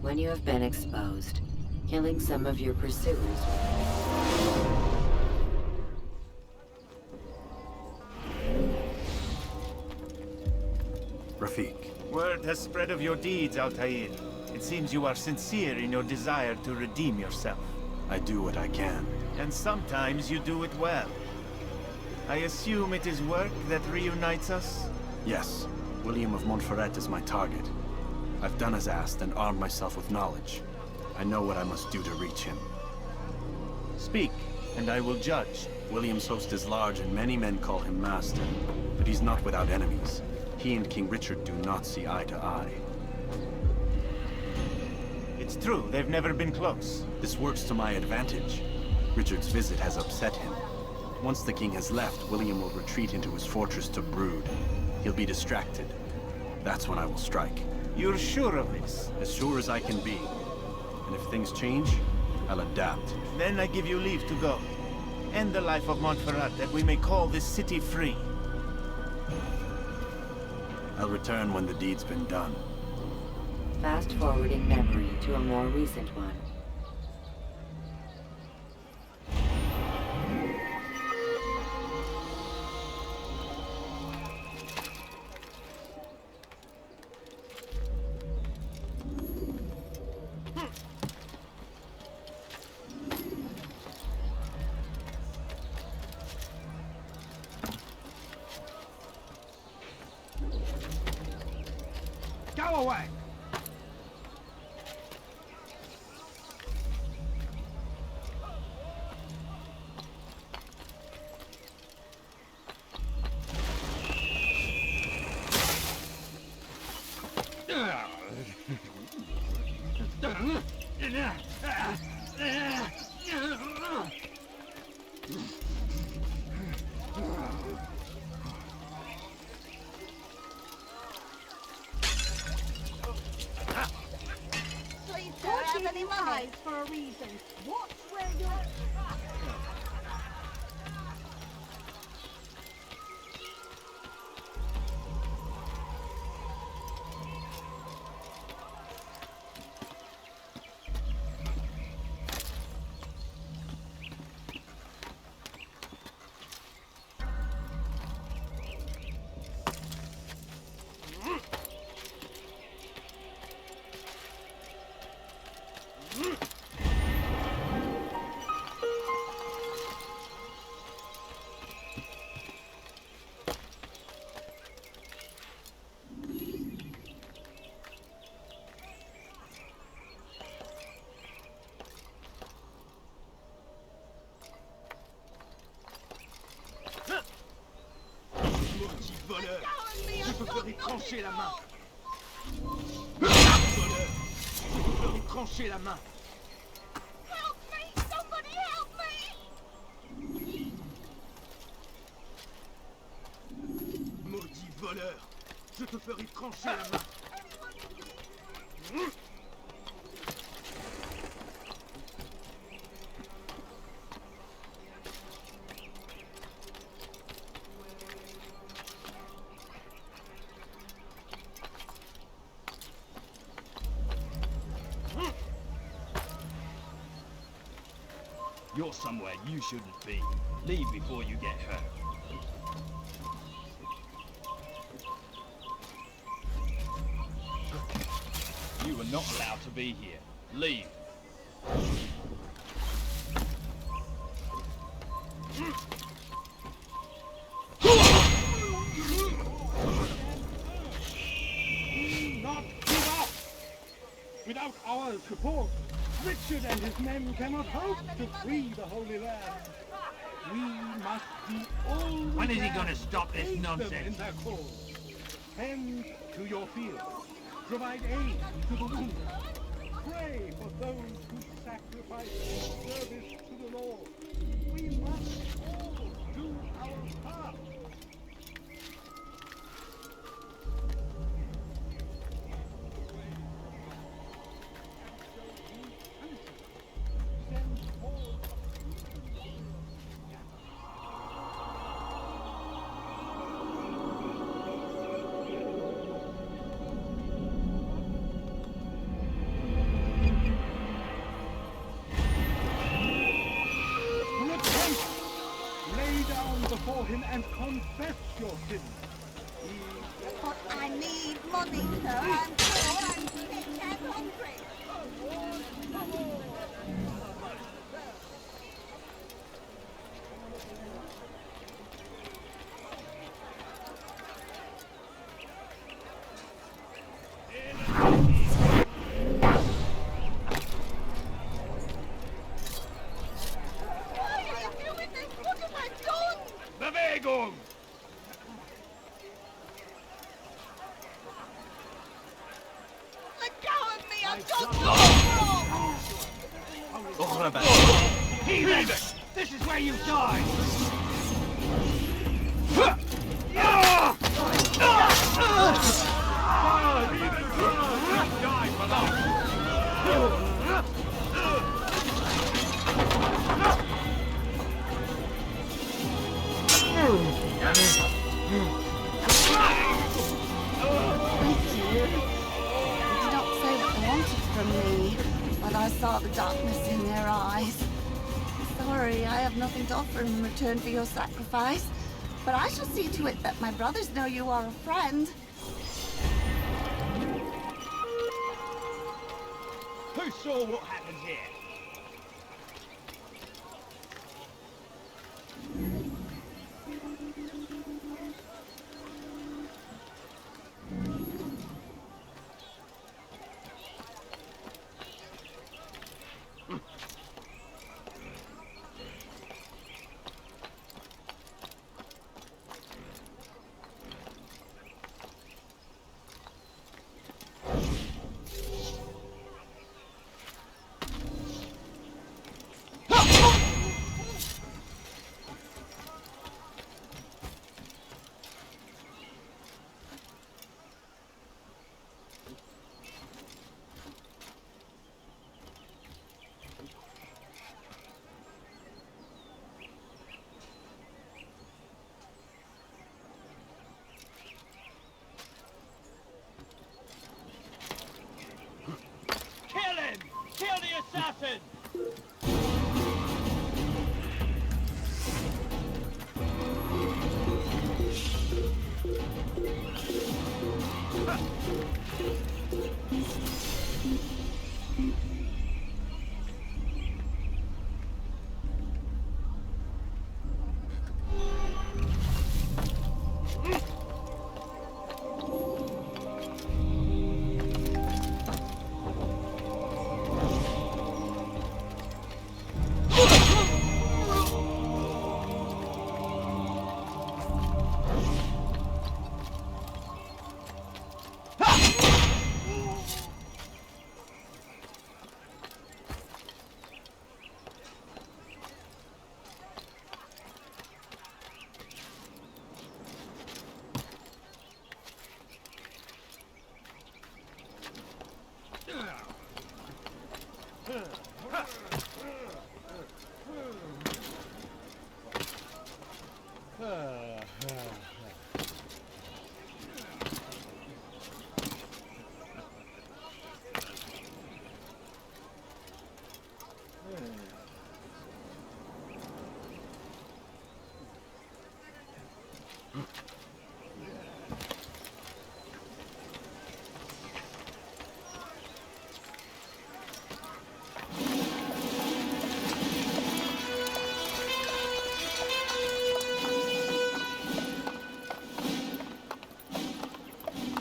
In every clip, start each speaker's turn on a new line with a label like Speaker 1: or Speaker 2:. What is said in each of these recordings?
Speaker 1: When you have been exposed, killing some of your pursuers.
Speaker 2: Rafik.
Speaker 3: Word has spread of your deeds, Altair. It seems you are sincere in your desire to redeem yourself.
Speaker 2: I do what I can.
Speaker 3: And sometimes you do it well. I assume it is work that reunites us?
Speaker 2: Yes. William of Montferrat is my target. I've done as asked and armed myself with knowledge. I know what I must do to reach him.
Speaker 3: Speak, and I will judge.
Speaker 2: William's host is large and many men call him master. But he's not without enemies. He and King Richard do not see eye to eye.
Speaker 3: It's true, they've never been close.
Speaker 2: This works to my advantage. Richard's visit has upset him. Once the king has left, William will retreat into his fortress to brood. He'll be distracted. That's when I will strike.
Speaker 3: You're sure of this?
Speaker 2: As sure as I can be. And if things change, I'll adapt.
Speaker 3: Then I give you leave to go. End the life of Montferrat, that we may call this city free.
Speaker 2: I'll return when the deed's been done.
Speaker 1: Fast-forwarding memory to a more recent one.
Speaker 4: Go away!
Speaker 5: Please don't have any money for a reason. What's where you're...
Speaker 4: Voleur, je te ferai trancher la main. Voleur, je te ferai trancher la main.
Speaker 5: Help me! Somebody help me!
Speaker 4: Maudit voleur, je te ferai trancher la main.
Speaker 6: You're somewhere you shouldn't be. Leave before you get hurt. You are not allowed to be here. Leave.
Speaker 4: Not give up! Without our support, Richard and his men cannot hope to free the Holy Land. We must do all we
Speaker 6: When is he
Speaker 4: can
Speaker 6: gonna stop this
Speaker 4: aid them
Speaker 6: nonsense?
Speaker 4: in their cause. Tend to your fields. Provide aid to the wounded. Pray for those who sacrifice in service to the Lord. We must all do our part. Repent! Lay down before him and confess your sins.
Speaker 5: But I need money, sir. I'm poor, I'm sick and hungry. Why are you doing this? What have I done?
Speaker 6: Bewegung!
Speaker 5: Let go of me! I've done nothing wrong!
Speaker 6: Heathen! This is where you die!
Speaker 5: Thank you. They did not say what they wanted from me, but I saw the darkness in their eyes. Sorry, I have nothing to offer in return for your sacrifice, but I shall see to it that my brothers know you are a friend.
Speaker 6: Who saw what happened here? Kill him! Kill the assassin!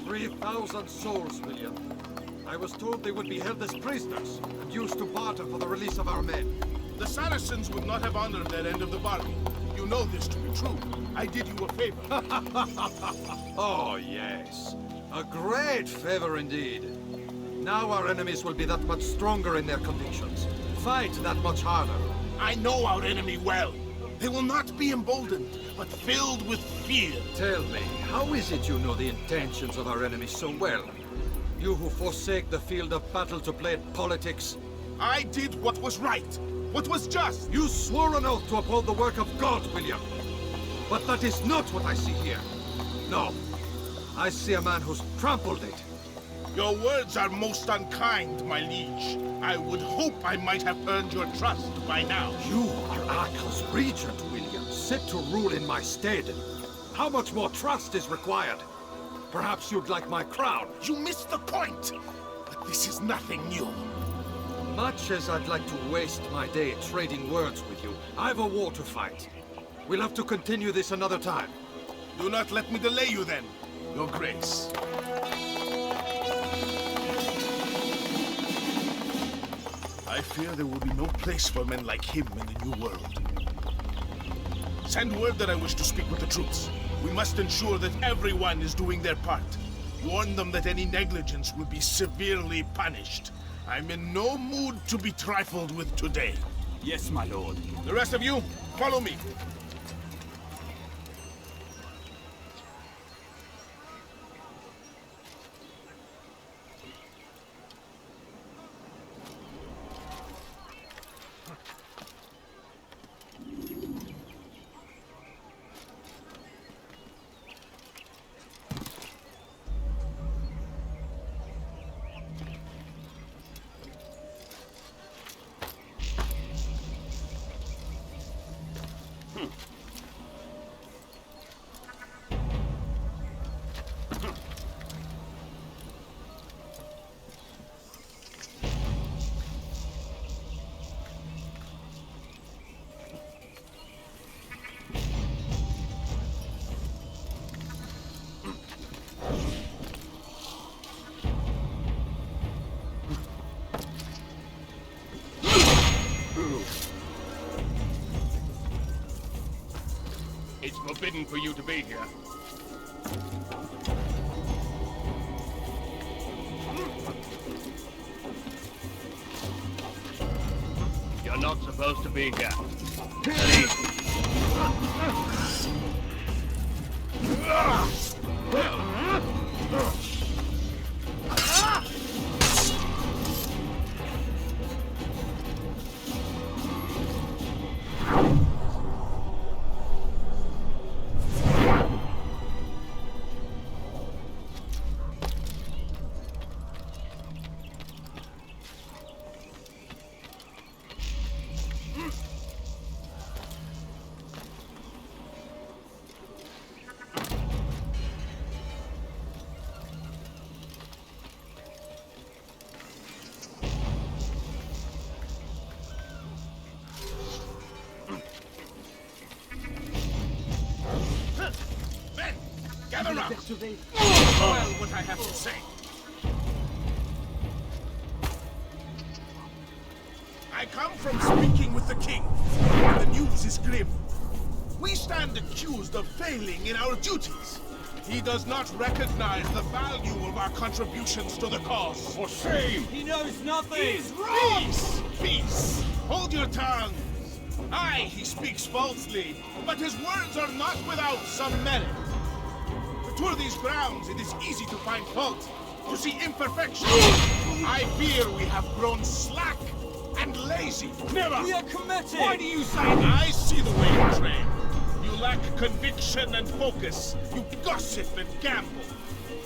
Speaker 7: "3,000 souls, William. I was told they would be held as prisoners and used to barter for the release of our men.
Speaker 4: The Saracens would not have honored their end of the bargain. You know this to be true. I did you a favor.
Speaker 7: Oh, yes. A great favor indeed. Now our enemies will be that much stronger in their convictions. Fight that much harder.
Speaker 4: I know our enemy well. They will not be emboldened, but filled with fear.
Speaker 7: Tell me, how is it you know the intentions of our enemies so well? You who forsake the field of battle to play at politics?
Speaker 4: I did what was right, what was just.
Speaker 7: You swore an oath to uphold the work of God, William. But that is not what I see here. No. I see a man who's trampled it.
Speaker 4: Your words are most unkind, my liege. I would hope I might have earned your trust by now.
Speaker 7: You are Arkell's regent, William, set to rule in my stead. How much more trust is required? Perhaps you'd like my crown.
Speaker 4: You missed the point. But this is nothing new.
Speaker 7: Much as I'd like to waste my day trading words with you, I've a war to fight. We'll have to continue this another time.
Speaker 4: Do not let me delay you then, Your Grace. I fear there will be no place for men like him in the New World. Send word that I wish to speak with the troops. We must ensure that everyone is doing their part. Warn them that any negligence will be severely punished. I'm in no mood to be trifled with today.
Speaker 3: Yes, my lord.
Speaker 4: The rest of you, follow me.
Speaker 6: It's forbidden for you to be here. You're not supposed to be here.
Speaker 4: Gather up! Well, what I have to say. I come from speaking with the king, and the news is grim. We stand accused of failing in our duties. He does not recognize the value of our contributions to the cause.
Speaker 3: For shame! He knows nothing!
Speaker 4: He's wrong! Peace! Peace! Hold your tongue! Aye, he speaks falsely, but his words are not without some merit. To tour these grounds, it is easy to find fault, to see imperfection. I fear we have grown slack and lazy. Never!
Speaker 3: We are committed!
Speaker 4: Why do you say that? I see the way you train. You lack conviction and focus. You gossip and gamble.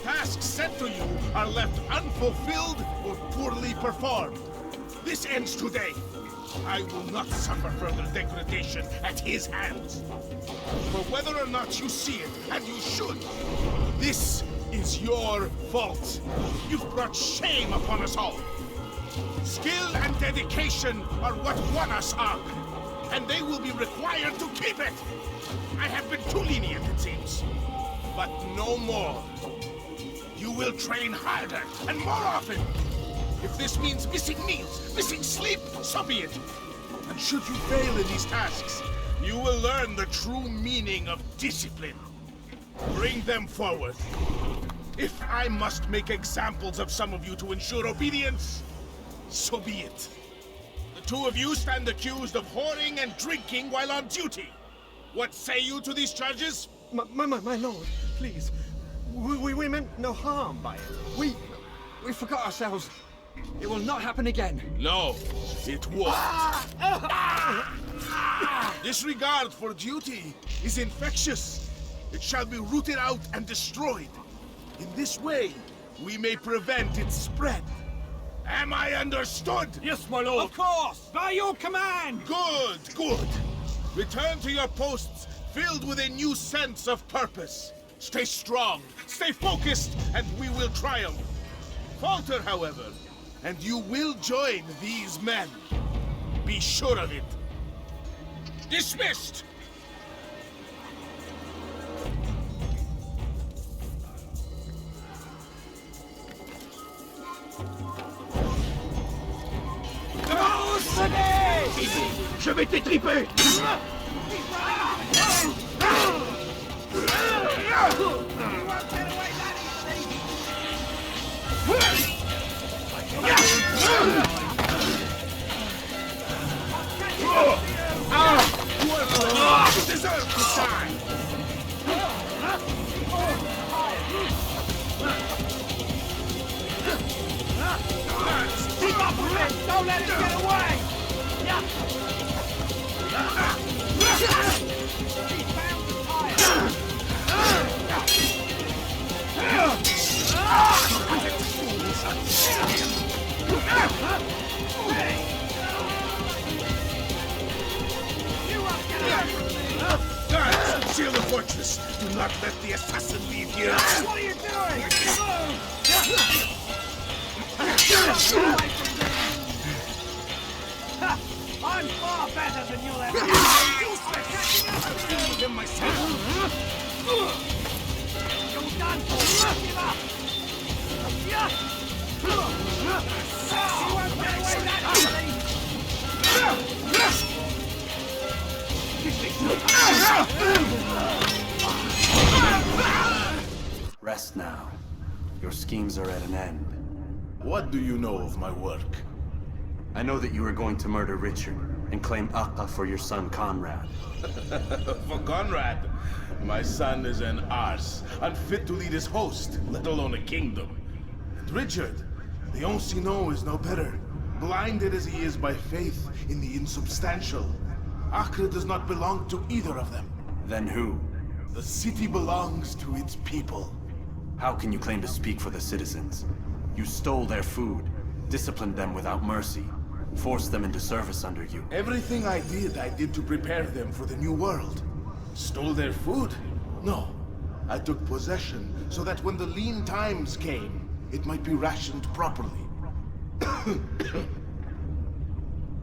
Speaker 4: Tasks sent to you are left unfulfilled or poorly performed. This ends today. I will not suffer further degradation at his hands. For whether or not you see it, and you should, this is your fault. You've brought shame upon us all. Skill and dedication are what won us Ark, and they will be required to keep it. I have been too lenient, it seems. But no more. You will train harder and more often. If this means missing meals, missing sleep, so be it. And should you fail in these tasks, You will learn the true meaning of discipline. Bring them forward. If I must make examples of some of you to ensure obedience, so be it. The two of you stand accused of whoring and drinking while on duty. What say you to these charges?
Speaker 8: My lord, please. We meant no harm by it. We forgot ourselves. It will not happen again.
Speaker 4: No, it won't. Disregard for duty is infectious. It shall be rooted out and destroyed. In this way, we may prevent its spread. Am I understood?
Speaker 6: Yes, my lord.
Speaker 8: Of course! By your command!
Speaker 4: Good, good. Return to your posts filled with a new sense of purpose. Stay strong, stay focused, and we will triumph. Falter, however, and you will join these men. Be sure of it. Dismissed!
Speaker 6: Je vais t'étriper!
Speaker 4: You deserve to shine!
Speaker 8: Keep up with it! Don't let it get away!
Speaker 4: Guards, seal the fortress! Do not let the assassin leave here!
Speaker 8: What are you doing? I'm far better than you'll ever be.
Speaker 4: I'll deal with him myself!
Speaker 8: You're done for. Give up. You won't get away that easily.
Speaker 2: Rest now. Your schemes are at an end.
Speaker 4: What do you know of my work?
Speaker 2: I know that you are going to murder Richard and claim Akka for your son Conrad.
Speaker 4: For Conrad, my son is an arse, unfit to lead his host, let alone a kingdom. And Richard, the Ancient is no better, blinded as he is by faith in the insubstantial. Acre does not belong to either of them.
Speaker 2: Then who?
Speaker 4: The city belongs to its people.
Speaker 2: How can you claim to speak for the citizens? You stole their food, disciplined them without mercy, forced them into service under you.
Speaker 4: Everything I did to prepare them for the new world. Stole their food? No. I took possession so that when the lean times came, it might be rationed properly.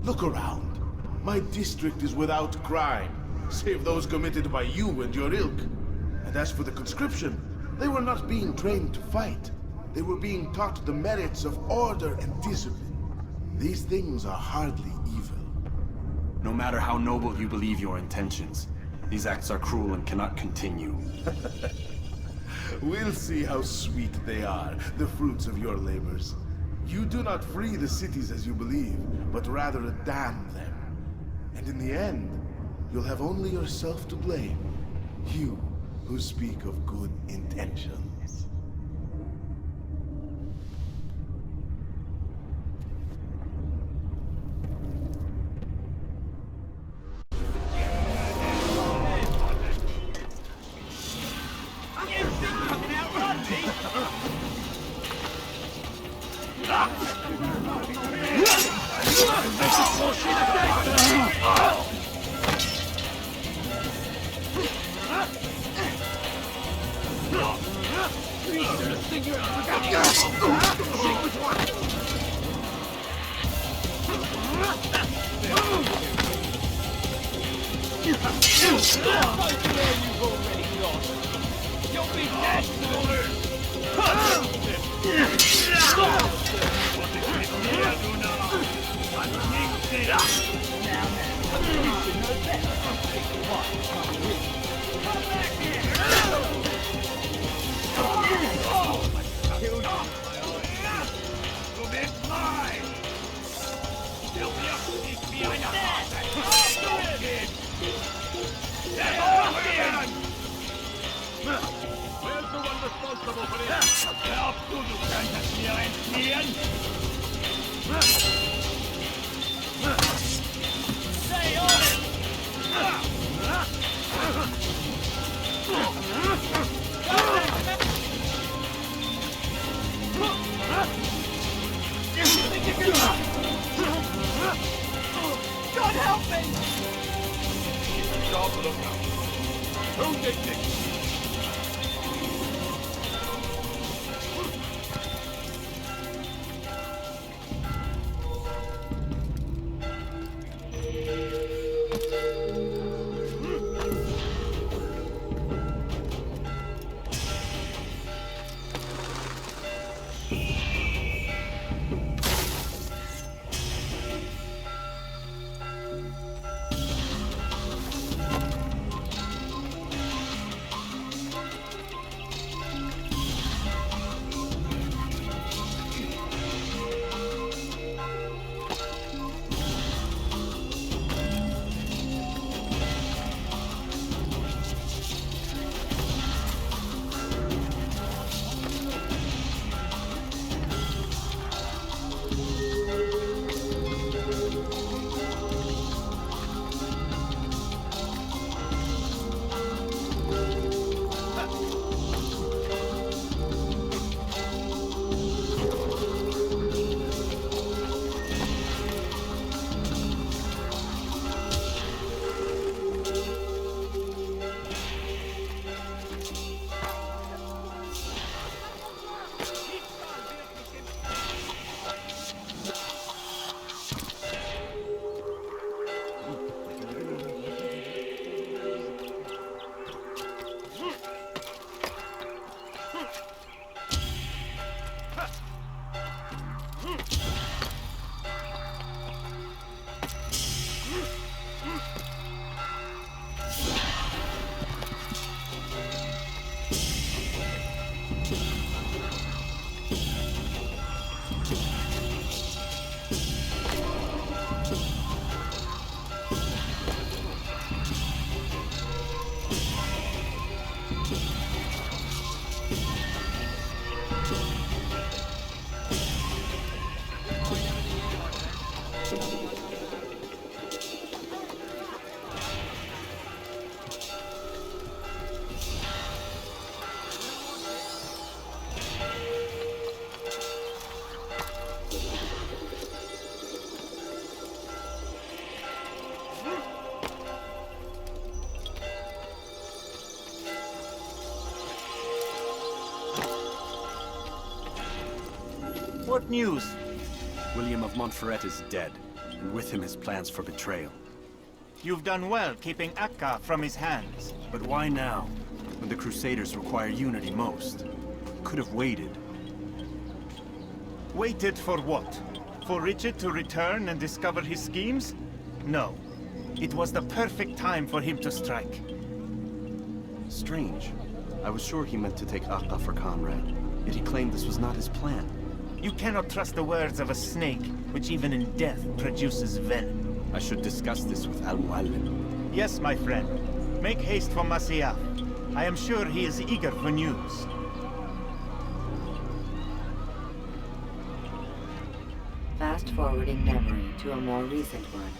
Speaker 4: Look around. My district is without crime, save those committed by you and your ilk. And as for the conscription, they were not being trained to fight. They were being taught the merits of order and discipline. These things are hardly evil.
Speaker 2: No matter how noble you believe your intentions, these acts are cruel and cannot continue.
Speaker 4: We'll see how sweet they are, the fruits of your labors. You do not free the cities as you believe, but rather damn them. And in the end, you'll have only yourself to blame. You who speak of good intentions.
Speaker 8: Now, you should know better.
Speaker 6: Where's the one responsible for this? Glaubst du, du könntest mir entfliehen? Stay on it! God help me! Stop looking. Who did this?
Speaker 3: What news?
Speaker 2: William of Montferrat is dead, and with him his plans for betrayal.
Speaker 3: You've done well keeping Akka from his hands.
Speaker 2: But why now, when the Crusaders require unity most? Could have waited.
Speaker 3: Waited for what? For Richard to return and discover his schemes? No. It was the perfect time for him to strike.
Speaker 2: Strange. I was sure he meant to take Akka for Conrad, yet he claimed this was not his plan.
Speaker 3: You cannot trust the words of a snake, which even in death produces venom.
Speaker 2: I should discuss this with Al-Mualim.
Speaker 3: Yes, my friend. Make haste for Masyaf. I am sure he is eager for news.
Speaker 1: Fast-forwarding memory to a more recent one.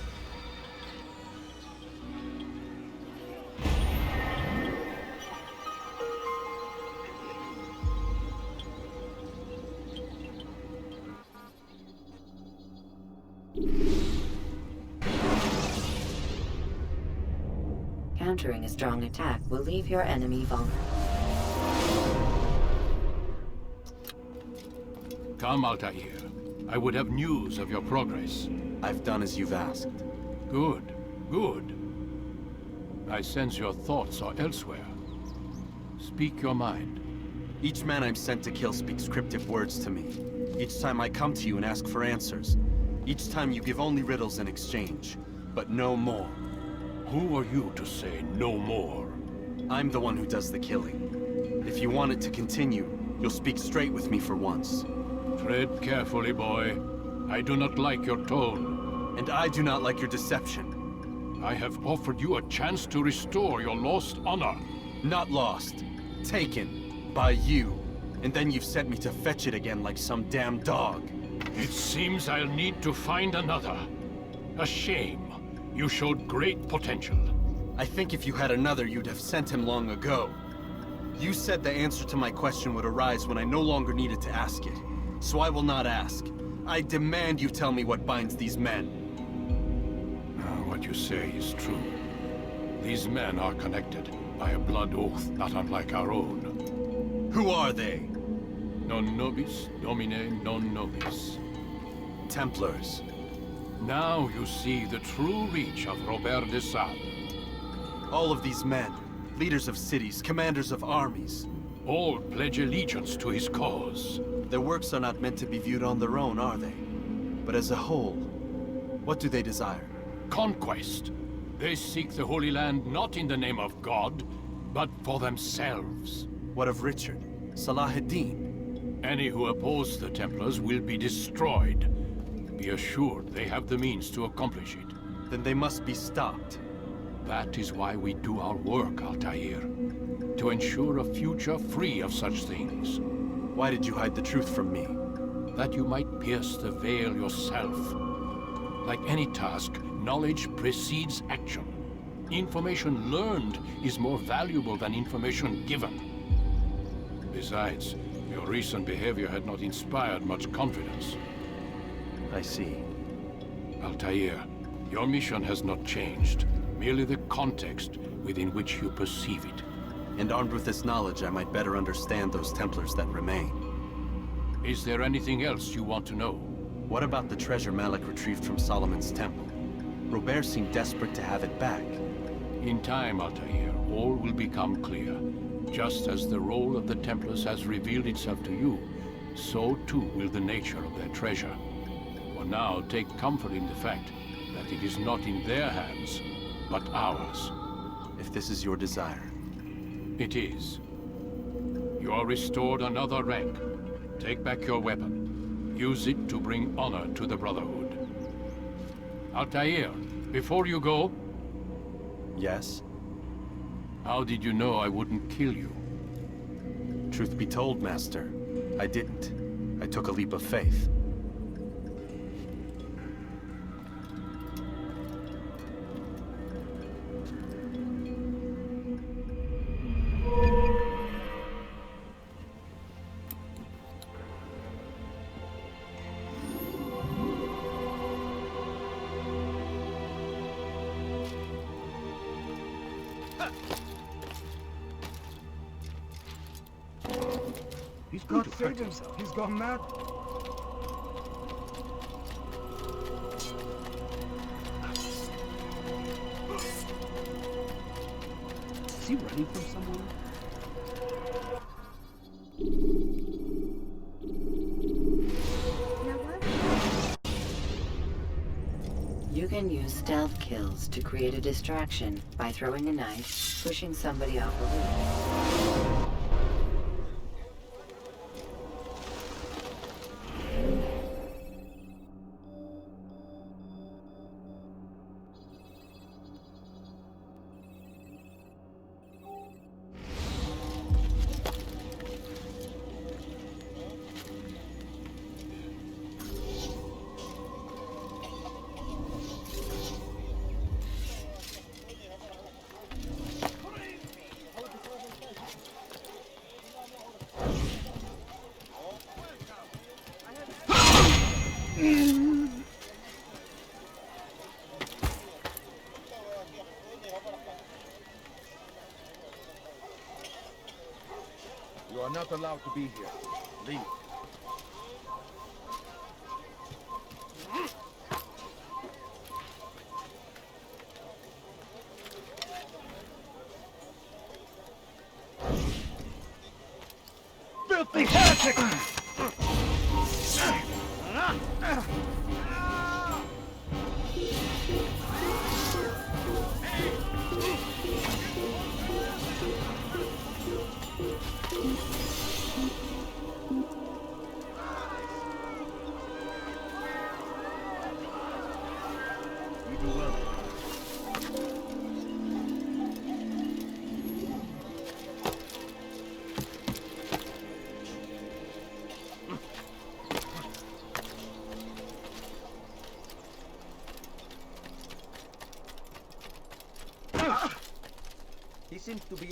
Speaker 1: Countering a strong attack will leave your enemy vulnerable.
Speaker 9: Come, Altair. I would have news of your progress.
Speaker 2: I've done as you've asked.
Speaker 9: Good, good. I sense your thoughts are elsewhere. Speak your mind.
Speaker 2: Each man I'm sent to kill speaks cryptic words to me. Each time I come to you and ask for answers. Each time you give only riddles in exchange, but no more.
Speaker 9: Who are you to say no more?
Speaker 2: I'm the one who does the killing. If you want it to continue, you'll speak straight with me for once.
Speaker 9: Tread carefully, boy. I do not like your tone.
Speaker 2: And I do not like your deception.
Speaker 9: I have offered you a chance to restore your lost honor.
Speaker 2: Not lost. Taken. By you. And then you've sent me to fetch it again like some damn dog.
Speaker 9: It seems I'll need to find another. A shame. You showed great potential.
Speaker 2: I think if you had another, you'd have sent him long ago. You said the answer to my question would arise when I no longer needed to ask it. So I will not ask. I demand you tell me what binds these men.
Speaker 9: What you say is true. These men are connected by a blood oath not unlike our own.
Speaker 2: Who are they?
Speaker 9: Non nobis, domine non nobis.
Speaker 2: Templars.
Speaker 9: Now you see the true reach of Robert de Sade.
Speaker 2: All of these men, leaders of cities, commanders of armies.
Speaker 9: All pledge allegiance to his cause.
Speaker 2: Their works are not meant to be viewed on their own, are they? But as a whole, what do they desire?
Speaker 9: Conquest. They seek the Holy Land not in the name of God, but for themselves.
Speaker 2: What of Richard? Salah-ad-Din?
Speaker 9: Any who oppose the Templars will be destroyed. Be assured they have the means to accomplish it.
Speaker 2: Then they must be stopped.
Speaker 9: That is why we do our work, Altair. To ensure a future free of such things.
Speaker 2: Why did you hide the truth from me?
Speaker 9: That you might pierce the veil yourself. Like any task, knowledge precedes action. Information learned is more valuable than information given. Besides, your recent behavior had not inspired much confidence.
Speaker 2: I see.
Speaker 9: Altair, your mission has not changed. Merely the context within which you perceive it.
Speaker 2: And armed with this knowledge, I might better understand those Templars that remain.
Speaker 9: Is there anything else you want to know?
Speaker 2: What about the treasure Malik retrieved from Solomon's temple? Robert seemed desperate to have it back.
Speaker 9: In time, Altair, all will become clear. Just as the role of the Templars has revealed itself to you, so too will the nature of their treasure. For now, take comfort in the fact that it is not in their hands, but ours.
Speaker 2: If this is your desire.
Speaker 9: It is. You are restored another rank. Take back your weapon. Use it to bring honor to the Brotherhood. Altair, before you go...
Speaker 2: Yes?
Speaker 9: How did you know I wouldn't kill you?
Speaker 2: Truth be told, Master, I didn't. I took a leap of faith.
Speaker 4: He's got to save himself. He's gone mad. Is he running from someone?
Speaker 1: You can use stealth kills to create a distraction by throwing a knife, pushing somebody off a roof.
Speaker 7: You are not allowed to be here. Leave.
Speaker 4: Filthy heretic!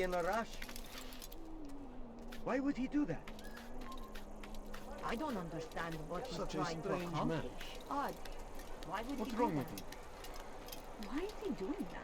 Speaker 10: be in a rush.
Speaker 4: Why would he do that?
Speaker 11: I don't understand what he's
Speaker 8: Such a
Speaker 11: trying to
Speaker 8: strange
Speaker 11: accomplish.
Speaker 8: man.
Speaker 11: Odd. Why would
Speaker 8: What's
Speaker 11: he
Speaker 8: wrong
Speaker 11: do
Speaker 8: with
Speaker 11: that?
Speaker 8: him?
Speaker 11: Why is he doing that?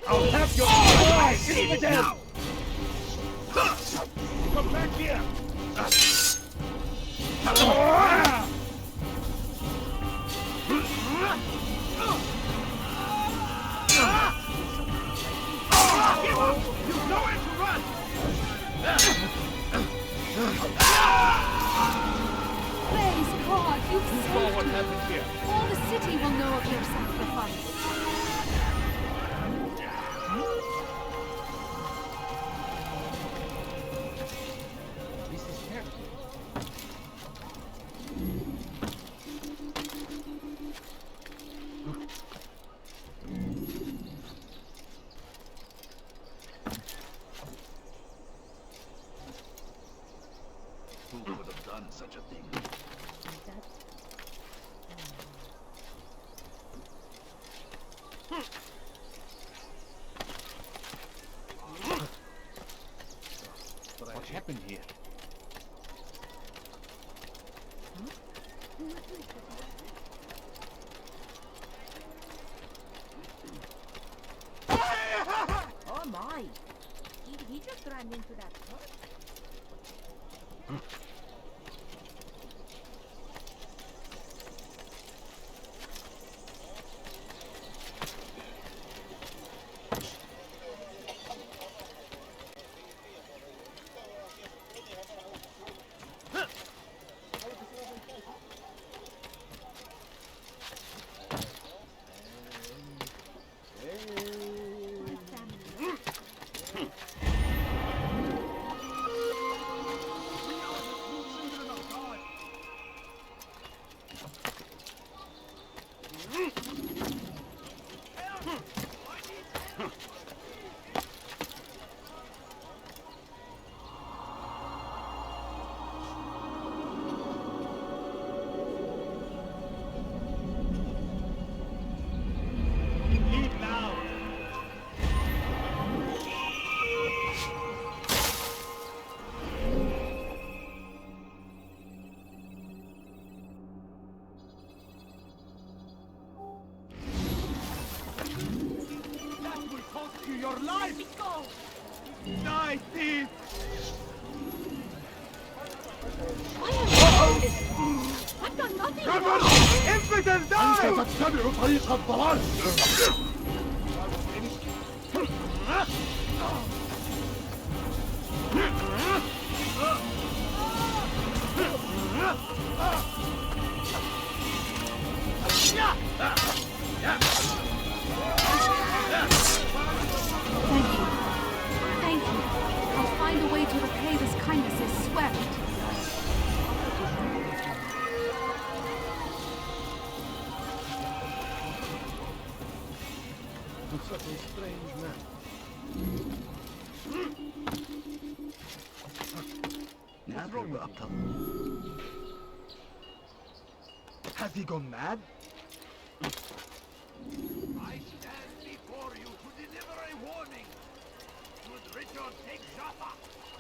Speaker 4: I'll have your eyes eaten! Come back here! You've nowhere to run!
Speaker 12: Praise God, you've saved
Speaker 4: saw what
Speaker 12: me.
Speaker 4: happened here.
Speaker 12: All the city will know of your sacrifice.
Speaker 4: This is terrible.
Speaker 6: Who would have done such a thing?
Speaker 4: What happened here?
Speaker 11: Oh my! He just ran into that truck.
Speaker 4: Leave now! That will cost you your life!
Speaker 11: Go!
Speaker 4: Die, thief!
Speaker 11: I've done nothing!
Speaker 4: Infidel, die!
Speaker 8: أنت تتبع طريق الضلال.
Speaker 12: Thank you. I'll find a way to repay this kindness, I swear it.
Speaker 8: in such a strange manner.
Speaker 6: What's wrong with him? Has he gone mad?
Speaker 7: I stand before you to deliver a warning. Should Richard take Jaffa,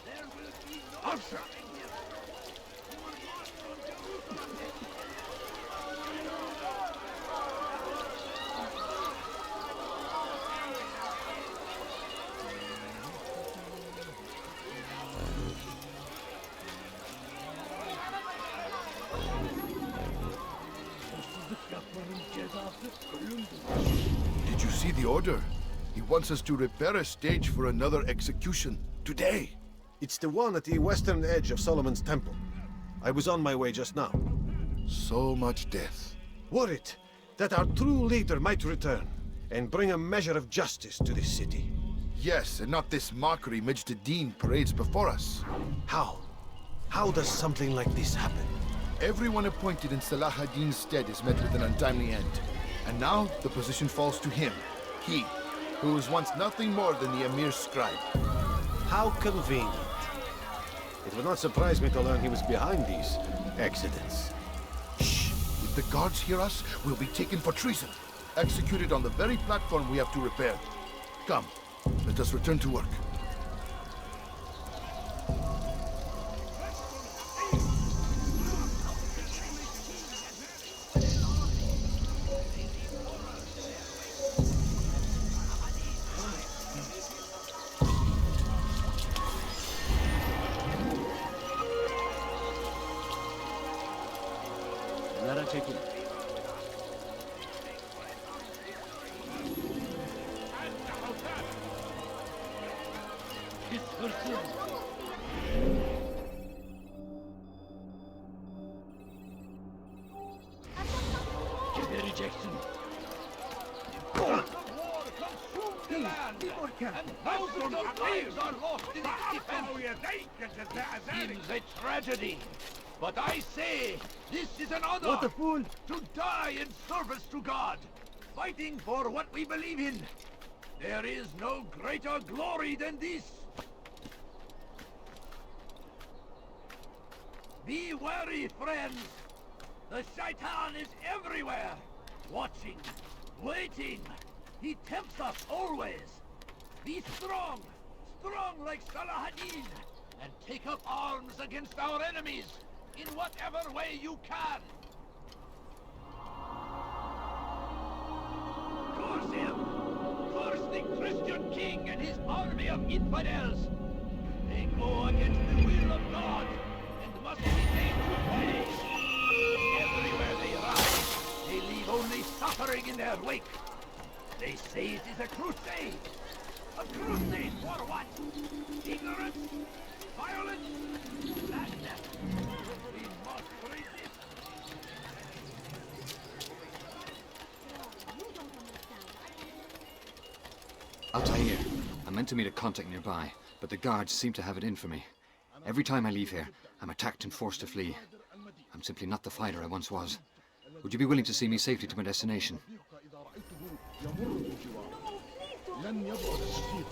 Speaker 7: there will be no stopping him. You will march from Jerusalem.
Speaker 10: Did you see the order? He wants us to repair a stage for another execution. Today.
Speaker 8: It's the one at the western edge of Solomon's Temple. I was on my way just now.
Speaker 10: So much death.
Speaker 8: Worried that our true leader might return and bring a measure of justice to this city.
Speaker 10: Yes, and not this mockery Majd Addin parades before us.
Speaker 8: How? How does something like this happen?
Speaker 10: Everyone appointed in Salah ad-Din's stead is met with an untimely end. And now the position falls to him. He, who was once nothing more than the Emir's scribe.
Speaker 8: How convenient. It would not surprise me to learn he was behind these accidents.
Speaker 10: Shh! If the guards hear us, we'll be taken for treason. Executed on the very platform we have to repair. Come, let us return to work.
Speaker 7: Seems a tragedy, but I say this is an honor.
Speaker 6: What a fool!
Speaker 7: To die in service to God, fighting for what we believe in. There is no greater glory than this. Be wary, friends. The Shaitan is everywhere, watching, waiting. He tempts us always. Be strong, strong like Salah ad-Din, and take up arms against our enemies in whatever way you can. Curse him! Curse the Christian king and his army of infidels! They go against the will of God and must be made to pay. Everywhere they rise, they leave only suffering in their wake. They say it is a crusade. A crusade for what? Ignorance? Violence? Madness? We must resist.
Speaker 13: Altair, I'm meant to meet a contact nearby, but the guards seem to have it in for me. Every time I leave here, I'm attacked and forced to flee. I'm simply not the fighter I once was. Would you be willing to see me safely to my destination?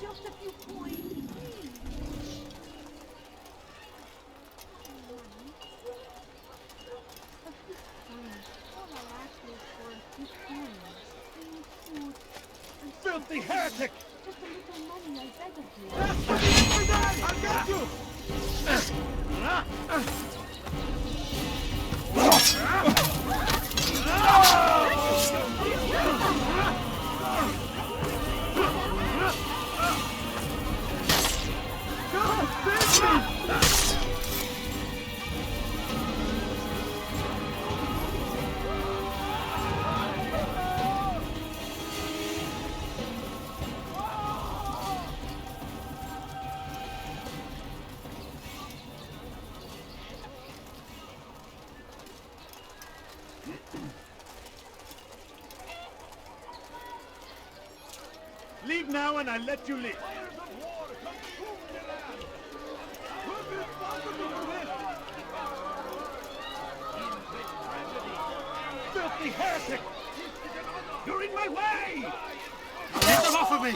Speaker 11: Just a few points, please. All I'll ask is for a few coins, food, and
Speaker 4: Filthy heretic!
Speaker 11: just a little money, I beg of you.
Speaker 4: That's what you for that! I'll get you! Leave now and I'll let you live. Filthy heretic! You're in my way!
Speaker 8: Get them off of me!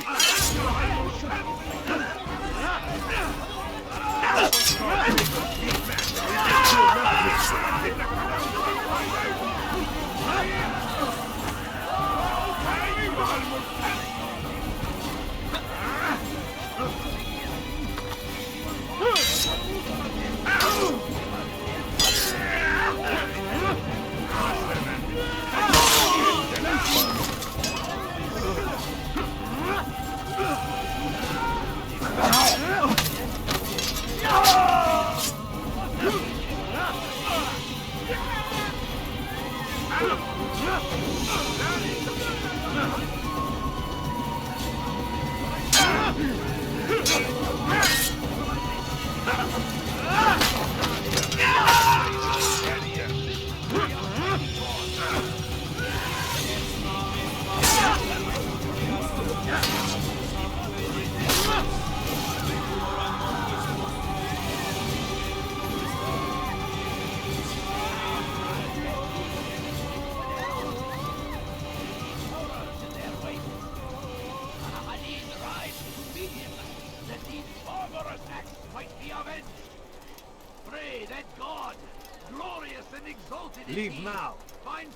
Speaker 7: Leave now,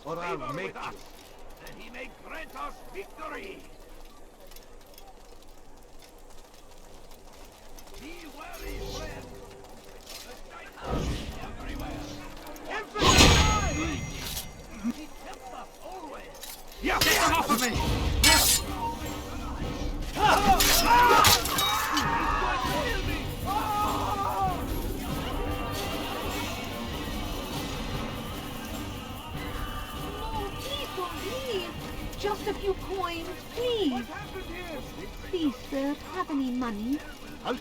Speaker 7: or I'll make you. And he may grant us victory. Be wary, friend. The Titan is everywhere. Emphasize! He tempts us always.
Speaker 8: Yeah, get them off of me!
Speaker 12: Just a few coins, please. Please, sir, have any money? My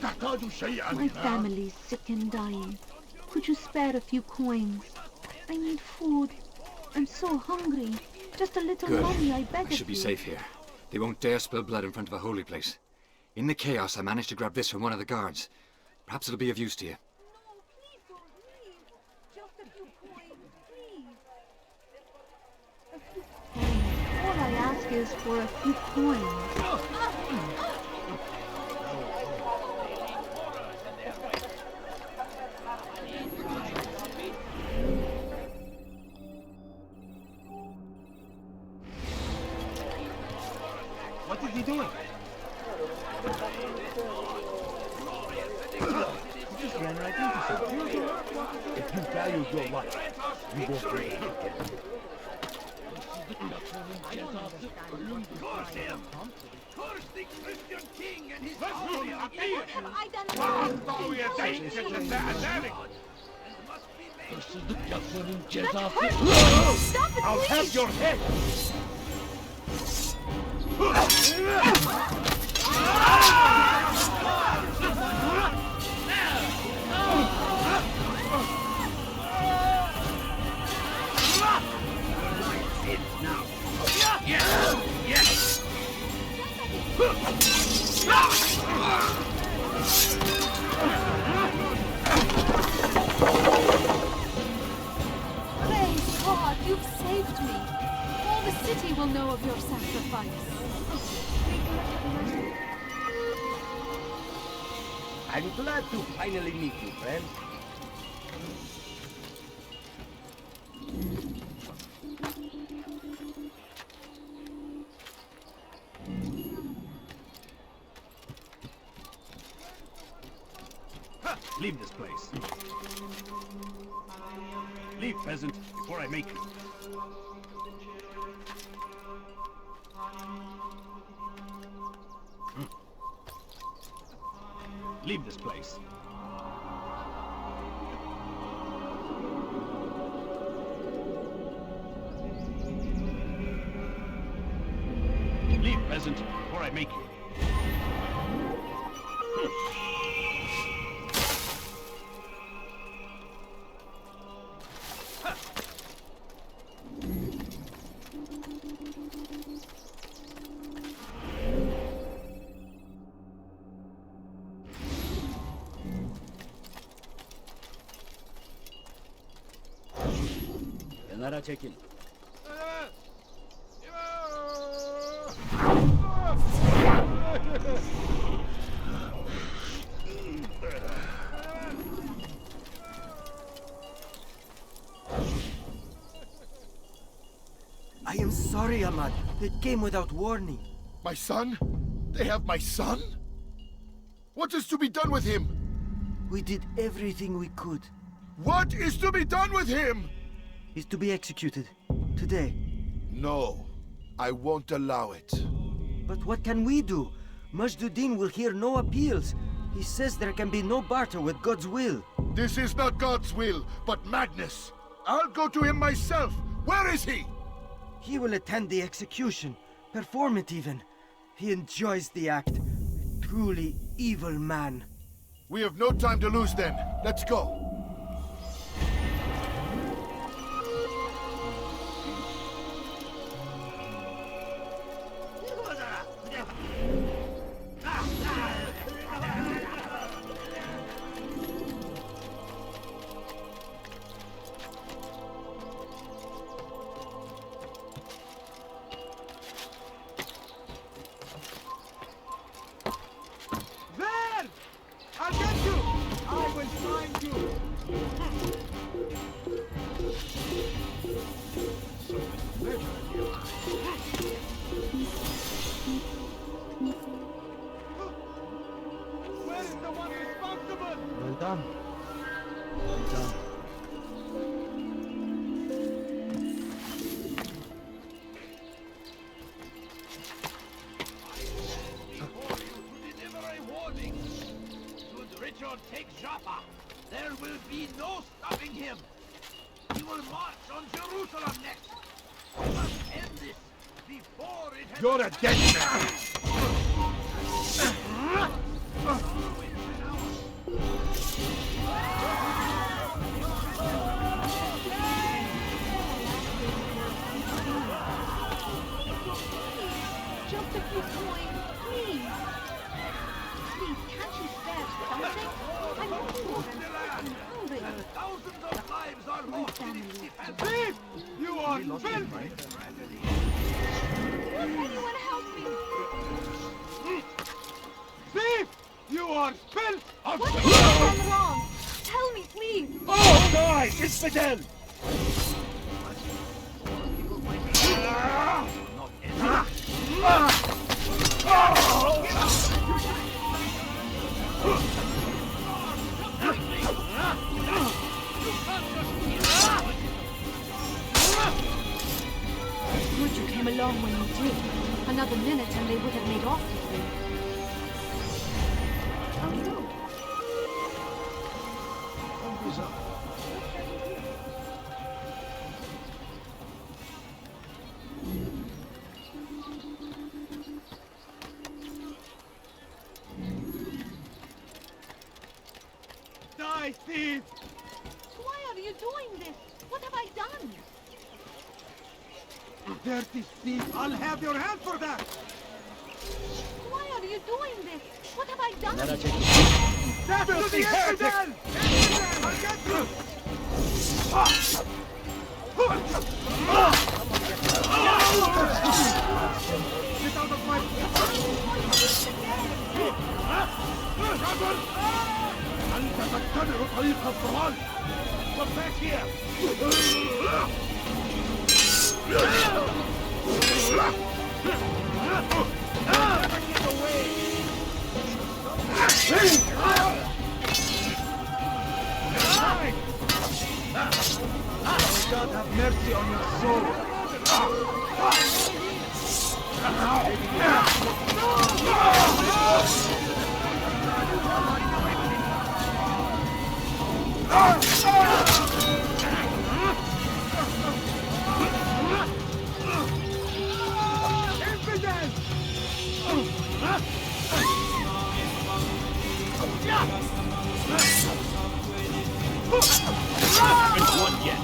Speaker 12: family's sick and dying. Could you spare a few coins? I need food. I'm so hungry. Just a little
Speaker 13: Good.
Speaker 12: money, I beg of you.
Speaker 13: I should be safe here. They won't dare spill blood in front of a holy place. In the chaos, I managed to grab this from one of the guards. Perhaps it'll be of use to you.
Speaker 12: All I ask is for a few coins.
Speaker 3: What is he doing? He just ran right into something.
Speaker 7: If you value your life, you won't be able to get it. Curse him! Curse the Christian king and his army of
Speaker 12: What have I done?
Speaker 7: Stop it,
Speaker 3: I'll have your head!
Speaker 12: Praise God, you've saved me. All the city will know of your sacrifice.
Speaker 7: I'm glad to finally meet you, friend.
Speaker 4: Leave this place. Leave, peasant, before I make you. Leave this place. Leave, peasant, before I make you. Nara check-in.
Speaker 14: I am sorry, Ahmad. It came without warning.
Speaker 10: My son? They have my son? What is to be done with him?
Speaker 14: We did everything we could.
Speaker 10: What is to be done with him?
Speaker 14: He's to be executed. Today.
Speaker 10: No. I won't allow it.
Speaker 14: But what can we do? Majduddin will hear no appeals. He says there can be no barter with God's will.
Speaker 10: This is not God's will, but madness. I'll go to him myself. Where is he?
Speaker 14: He will attend the execution. Perform it even. He enjoys the act. Truly evil man.
Speaker 10: We have no time to lose then. Let's go.
Speaker 4: There! I'll get you! I will find you! Where is the one responsible?
Speaker 14: Well done. Well done.
Speaker 7: Deliver a warning. Should Richard take Joppa, there will be no stopping him. He will march on Jerusalem next. We must end this before it has...
Speaker 4: You're a dead man!
Speaker 12: Just a few coins, please. Please, can't you spare something? I'm poor. I'm hungry.
Speaker 7: Thousands of lives are lost in its defense.
Speaker 4: Thief! You are filthy!
Speaker 12: Will anyone help me?
Speaker 4: Thief! You are filth of...
Speaker 12: What have I done wrong? Tell me, please.
Speaker 4: Oh, die! It's Fidel!
Speaker 12: Good you came along when you did. Another minute and they would have made off with you.
Speaker 4: Die, thief!
Speaker 12: Why are you doing this? What have I done?
Speaker 4: You dirty thief! I'll have your hand for that!
Speaker 12: Why are you doing this? What have I done?
Speaker 4: That's to the infidel! I'll get you! Get out of my... أنت تتبع طريق الضلال! Come back here! Get away! May God have mercy on your soul!
Speaker 7: Haven't won yet.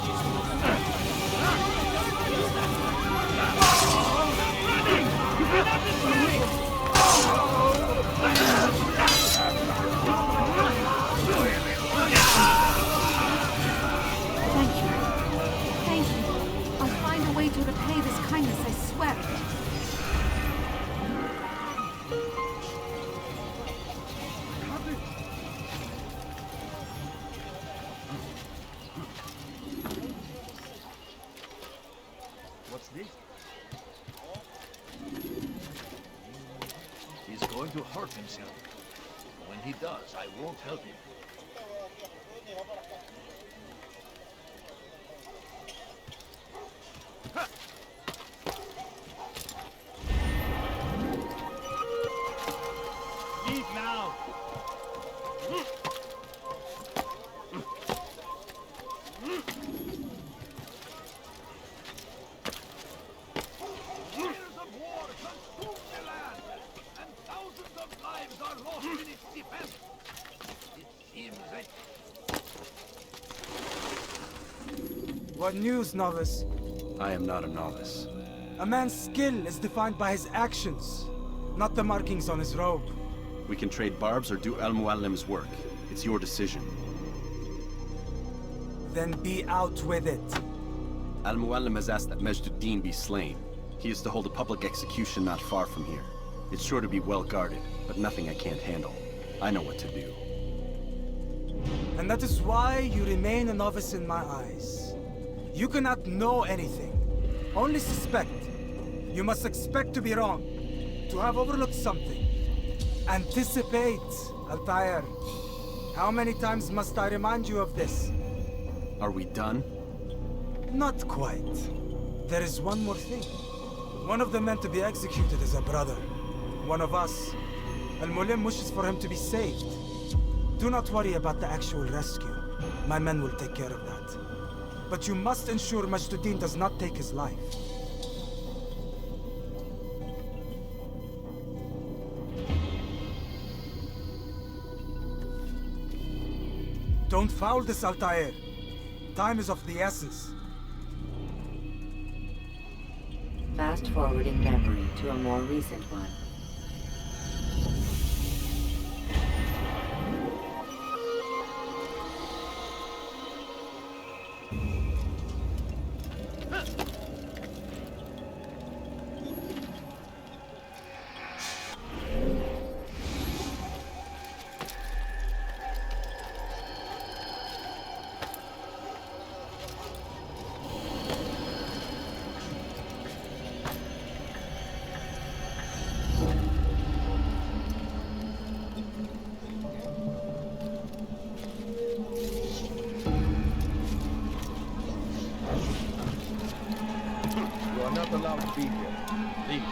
Speaker 7: going to hurt himself. When he does, I won't help him.
Speaker 3: Leave now!
Speaker 7: Years of war consume the land, and thousands of lives are lost in its defense. It seems that...
Speaker 14: What news, novice?
Speaker 2: I am not a novice.
Speaker 14: A man's skill is defined by his actions, not the markings on his robe.
Speaker 2: We can trade barbs or do Al-Muallim's work. It's your decision.
Speaker 14: Then be out with it.
Speaker 2: Al-Muallim has asked that Majduddin be slain. He is to hold a public execution not far from here. It's sure to be well guarded, but nothing I can't handle. I know what to do.
Speaker 14: And that is why you remain a novice in my eyes. You cannot know anything, only suspect. You must expect to be wrong, to have overlooked something. Anticipate, Altair. How many times must I remind you of this?
Speaker 2: Are we done?
Speaker 14: Not quite. There is one more thing. One of the men to be executed is a brother. One of us. Al-Muallim wishes for him to be saved. Do not worry about the actual rescue. My men will take care of that. But you must ensure Majduddin does not take his life. Don't foul this, Altair. Time is of the essence.
Speaker 1: Fast-forwarding memory to a more recent one.
Speaker 10: You are not allowed to be here. Leave.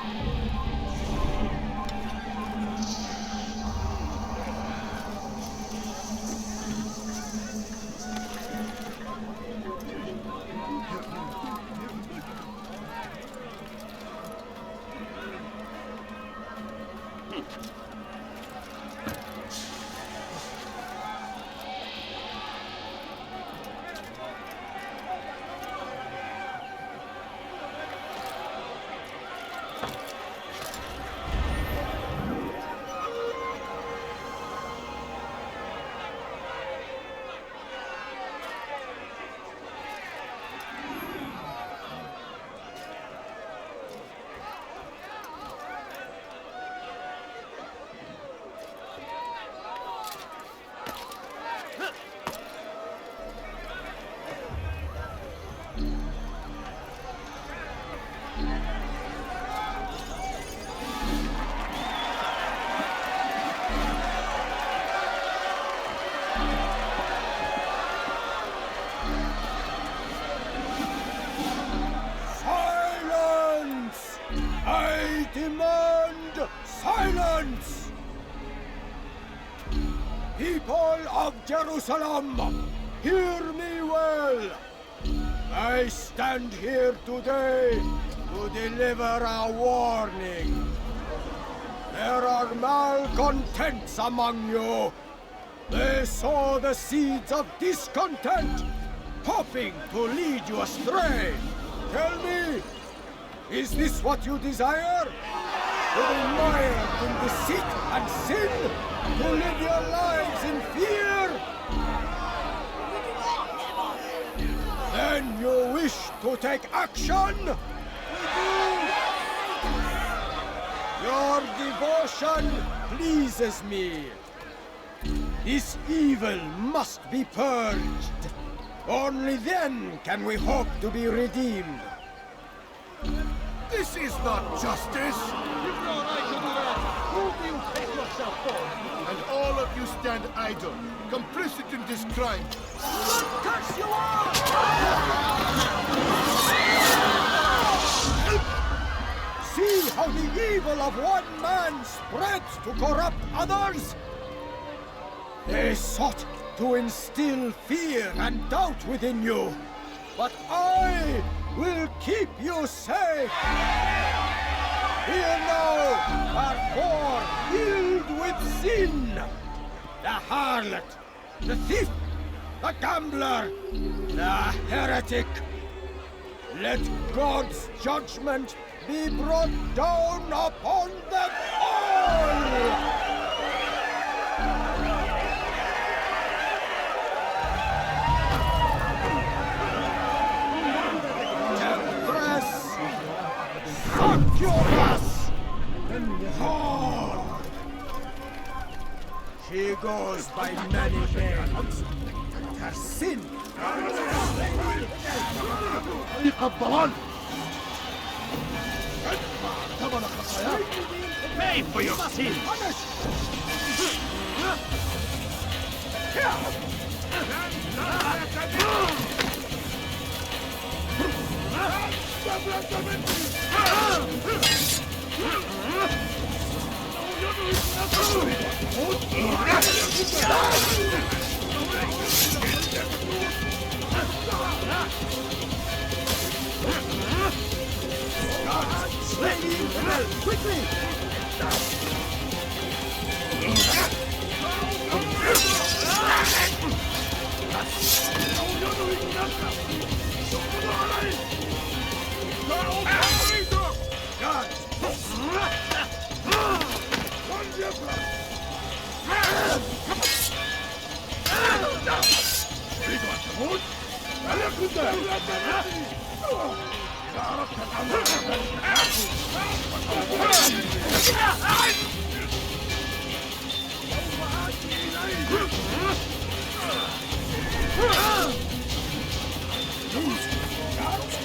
Speaker 8: Silence! I demand silence! People of Jerusalem, hear me well! I stand here today to deliver a warning. There are malcontents among you. They sow the seeds of discontent, hoping to lead you astray. Tell me, is this what you desire? To be mired in deceit and sin? To live your lives in fear? Then you wish to take action? Your devotion pleases me. This evil must be purged. Only then can we hope to be redeemed.
Speaker 7: This is not justice! You've no right to do that! Who do you think yourself for?
Speaker 10: And all of you stand idle, complicit in this crime.
Speaker 8: Curse you all! See how the evil of one man spreads to corrupt others? They sought to instill fear and doubt within you, but I will keep you safe. Here now are four filled with sin. The harlot, the thief, the gambler, the heretic. Let God's judgment be brought down upon them all! Succubus! Hard! She goes by many names. Her sin.
Speaker 7: Pay for your sin!
Speaker 8: Quickly!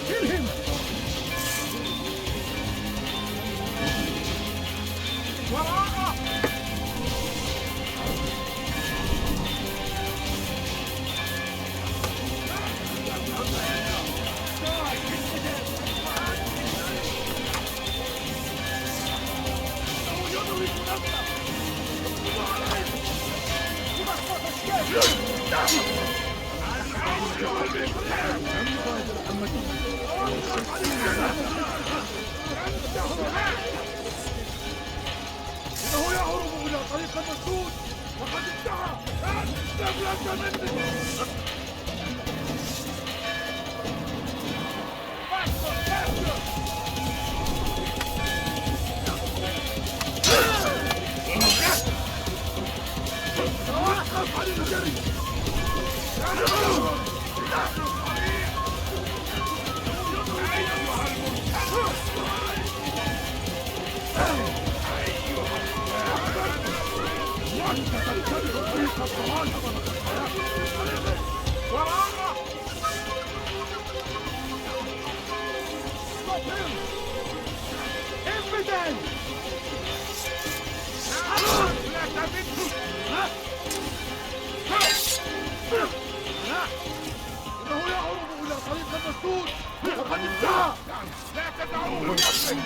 Speaker 8: Kill him!
Speaker 7: إنه يهرب إلى طريق المسدود وقد ادعى استفلت مني توقف عن الجري أنت تتبع طريق الضلال وراءنا Stop him! Infidel! إنه يهرب إلى طريق المسدود وقد ادعى لا تدعوه يفلت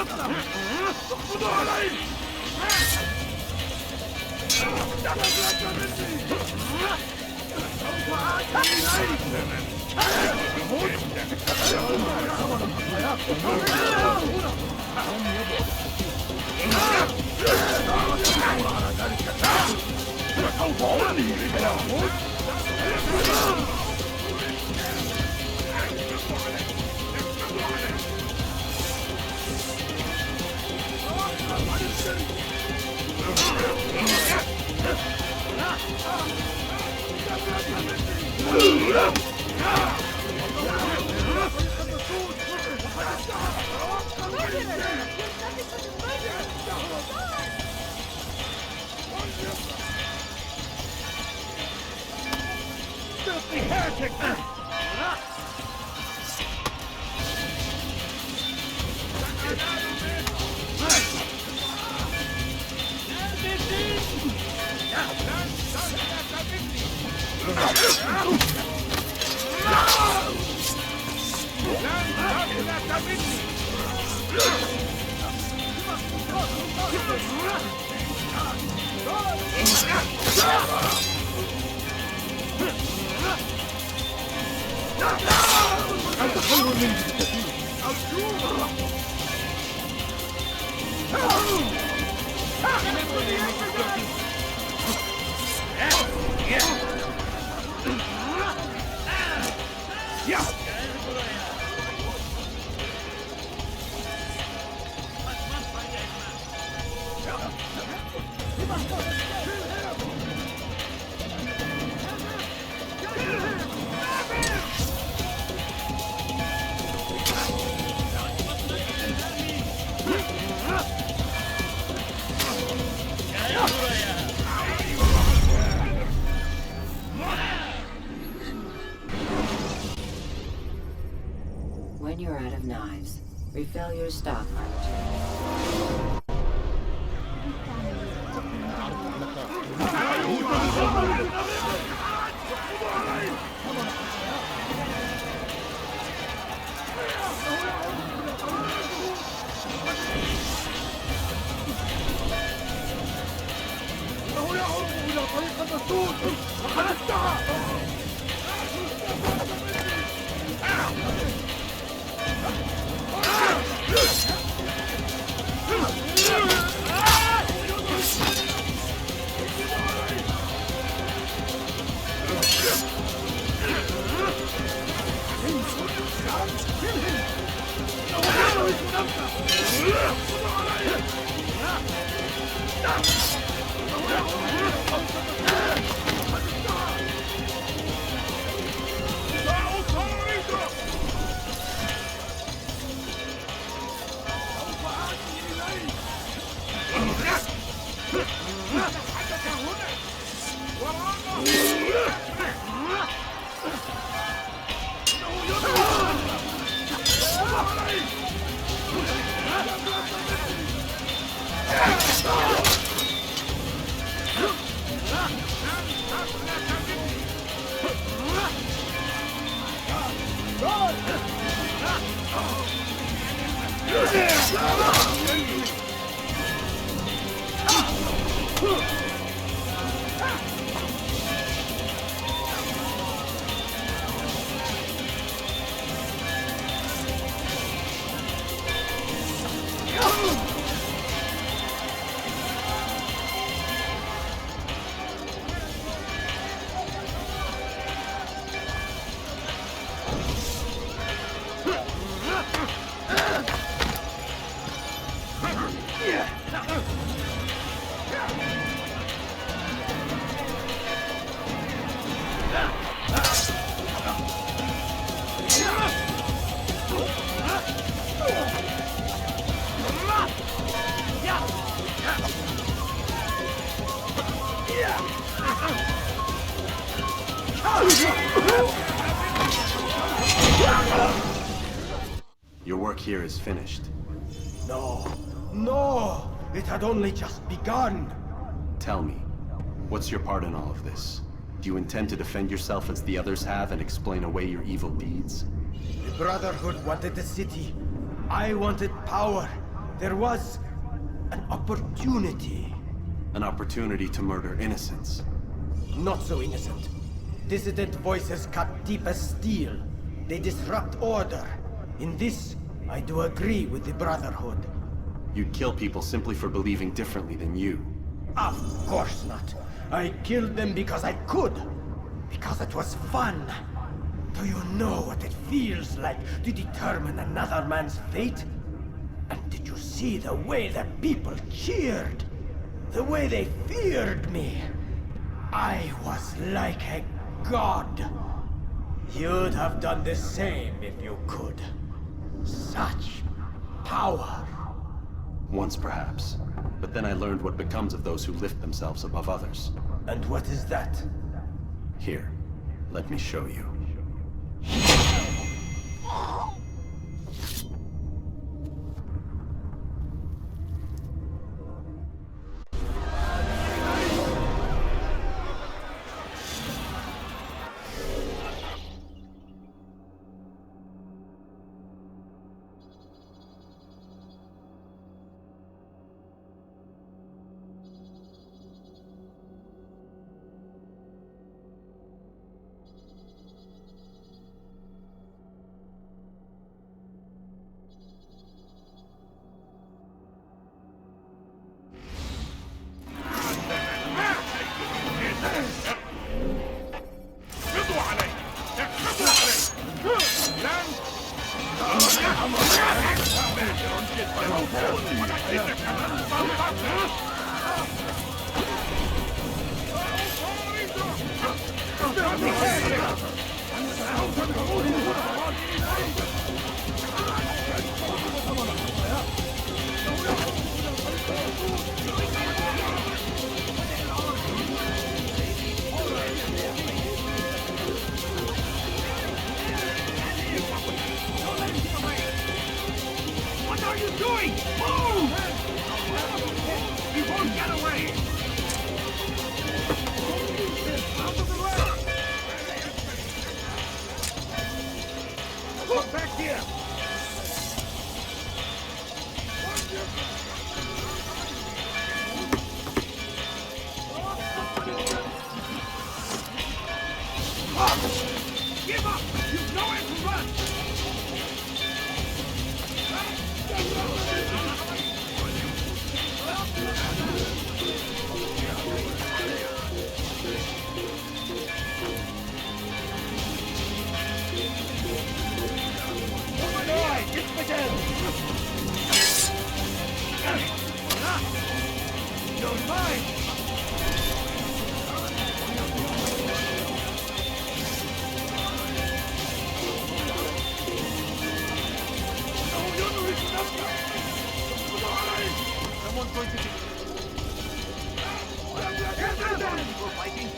Speaker 7: ينهك نفسه اقبضوا عليه تفلت مني سوف آتي Filthy heretic!
Speaker 1: When you're out of knives, refill your stock by returning.
Speaker 2: Your work here is finished.
Speaker 8: No, no! It had only just begun!
Speaker 2: Tell me, what's your part in all of this? Do you intend to defend yourself as the others have and explain away your evil deeds?
Speaker 8: The Brotherhood wanted the city. I wanted power. There was an opportunity.
Speaker 2: An opportunity to murder innocents.
Speaker 8: Not so innocent. Dissident voices cut deep as steel. They disrupt order. In this, I do agree with the Brotherhood.
Speaker 2: You'd kill people simply for believing differently than you.
Speaker 8: Of course not. I killed them because I could. Because it was fun. Do you know what it feels like to determine another man's fate? And did you see the way that people cheered? The way they feared me? I was like a god. You'd have done the same if you could. Such power.
Speaker 2: Once perhaps. But then I learned what becomes of those who lift themselves above others.
Speaker 8: And what is that?
Speaker 2: Here, let me show you.
Speaker 7: What are you doing? Move! You won't get away! Out of the way! Look back here! Give up! You've nowhere to run! You're mine! Someone's going to get... We're fighting.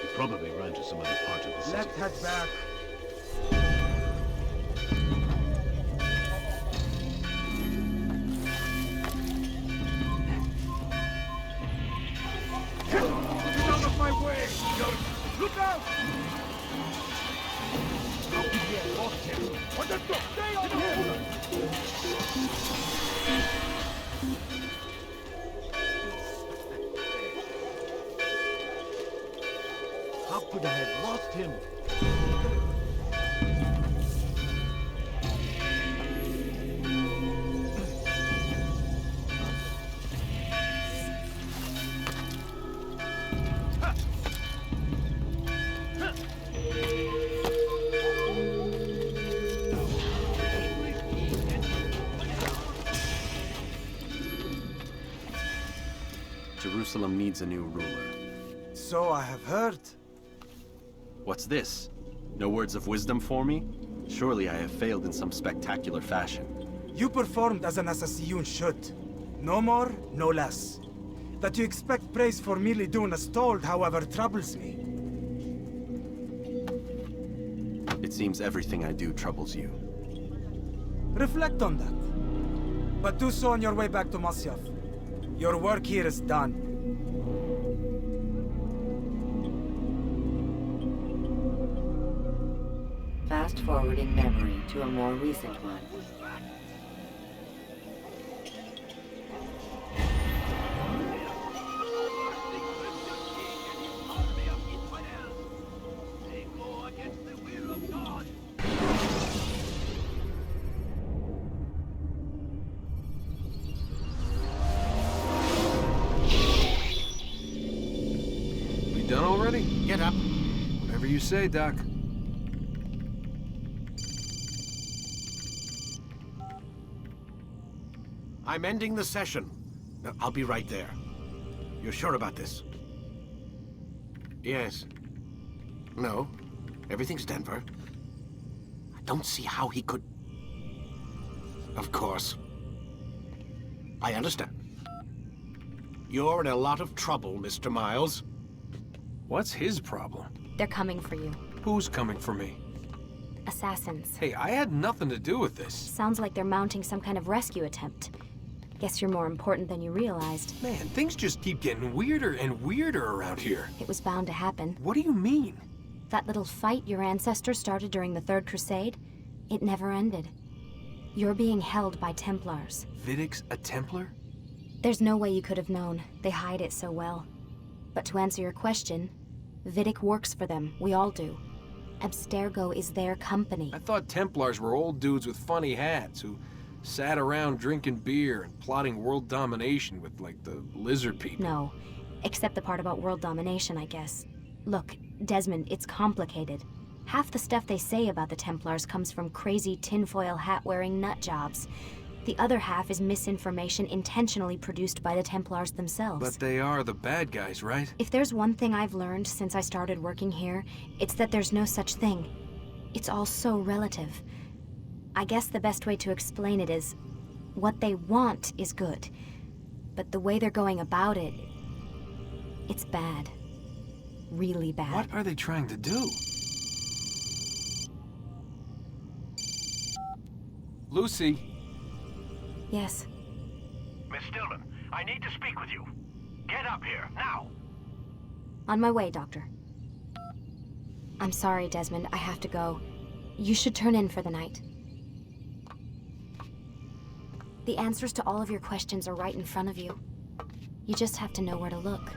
Speaker 6: He probably ran to some other part of the city.
Speaker 14: Let's head back.
Speaker 7: Get out of my way! Look out! How could we have lost him? Stay on him! How could I have lost him?
Speaker 2: Jerusalem needs a new ruler.
Speaker 14: So I have heard.
Speaker 2: What's this? No words of wisdom for me? Surely I have failed in some spectacular fashion.
Speaker 14: You performed as an assassin should. No more, no less. That you expect praise for merely doing as told, however, troubles me.
Speaker 2: It seems everything I do troubles you.
Speaker 14: Reflect on that. But do so on your way back to Masyaf. Your work here is done.
Speaker 1: Fast-forwarding memory to a more recent one.
Speaker 15: We done already?
Speaker 13: Get up.
Speaker 15: Whatever you say, Doc.
Speaker 16: I'm ending the session. I'll be right there. You're sure about this? Yes. No. Everything's Denver. I don't see how he could... Of course. I understand. You're in a lot of trouble, Mr. Miles.
Speaker 15: What's his problem?
Speaker 17: They're coming for you.
Speaker 15: Who's coming for me?
Speaker 17: Assassins.
Speaker 15: Hey, I had nothing to do with this.
Speaker 17: Sounds like they're mounting some kind of rescue attempt. Guess you're more important than you realized.
Speaker 15: Man, things just keep getting weirder and weirder around here.
Speaker 17: It was bound to happen.
Speaker 15: What do you mean?
Speaker 17: That little fight your ancestors started during the Third Crusade, it never ended. You're being held by Templars.
Speaker 15: Vidic's a Templar?
Speaker 17: There's no way you could have known. They hide it so well. But to answer your question, Vidic works for them. We all do. Abstergo is their company.
Speaker 15: I thought Templars were old dudes with funny hats who sat around drinking beer and plotting world domination with, like, the lizard people.
Speaker 17: No, except the part about world domination, I guess. Look, Desmond, it's complicated. Half the stuff they say about the Templars comes from crazy tinfoil hat-wearing nut jobs. The other half is misinformation intentionally produced by the Templars themselves.
Speaker 15: But they are the bad guys, right?
Speaker 17: If there's one thing I've learned since I started working here, it's that there's no such thing. It's all so relative. I guess the best way to explain it is, what they want is good, but the way they're going about it, it's bad. Really bad.
Speaker 15: What are they trying to do? Lucy?
Speaker 17: Yes.
Speaker 18: Miss Stillman, I need to speak with you. Get up here, now!
Speaker 17: On my way, Doctor. I'm sorry, Desmond, I have to go. You should turn in for the night. The answers to all of your questions are right in front of you. You just have to know where to look.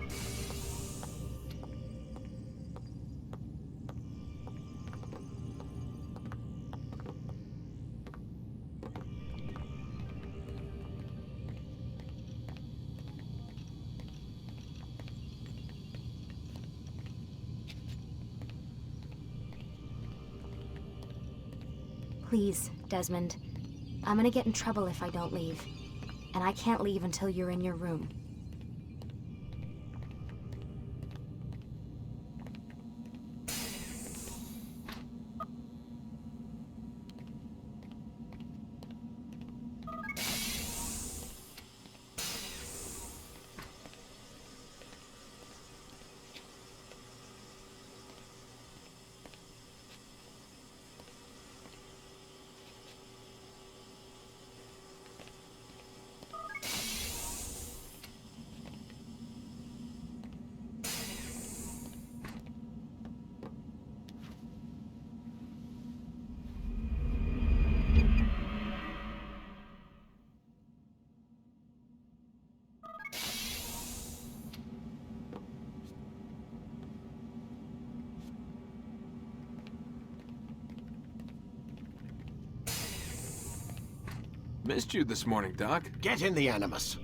Speaker 17: Please, Desmond. I'm gonna get in trouble if I don't leave. And I can't leave until you're in your room.
Speaker 15: Missed you this morning, Doc.
Speaker 16: Get in the Animus.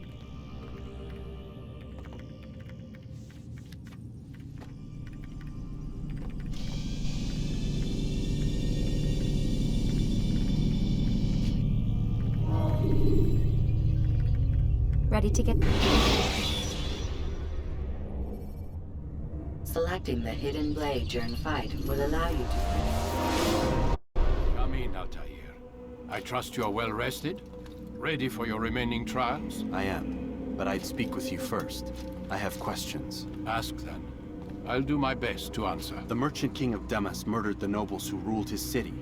Speaker 17: Ready to get...
Speaker 1: Selecting the hidden blade during fight will allow you to...
Speaker 9: Come in, Altair. I trust you are well rested? Ready for your remaining trials?
Speaker 2: I am, but I'd speak with you first. I have questions.
Speaker 9: Ask then. I'll do my best to answer.
Speaker 2: The Merchant King of Damas murdered the nobles who ruled his city.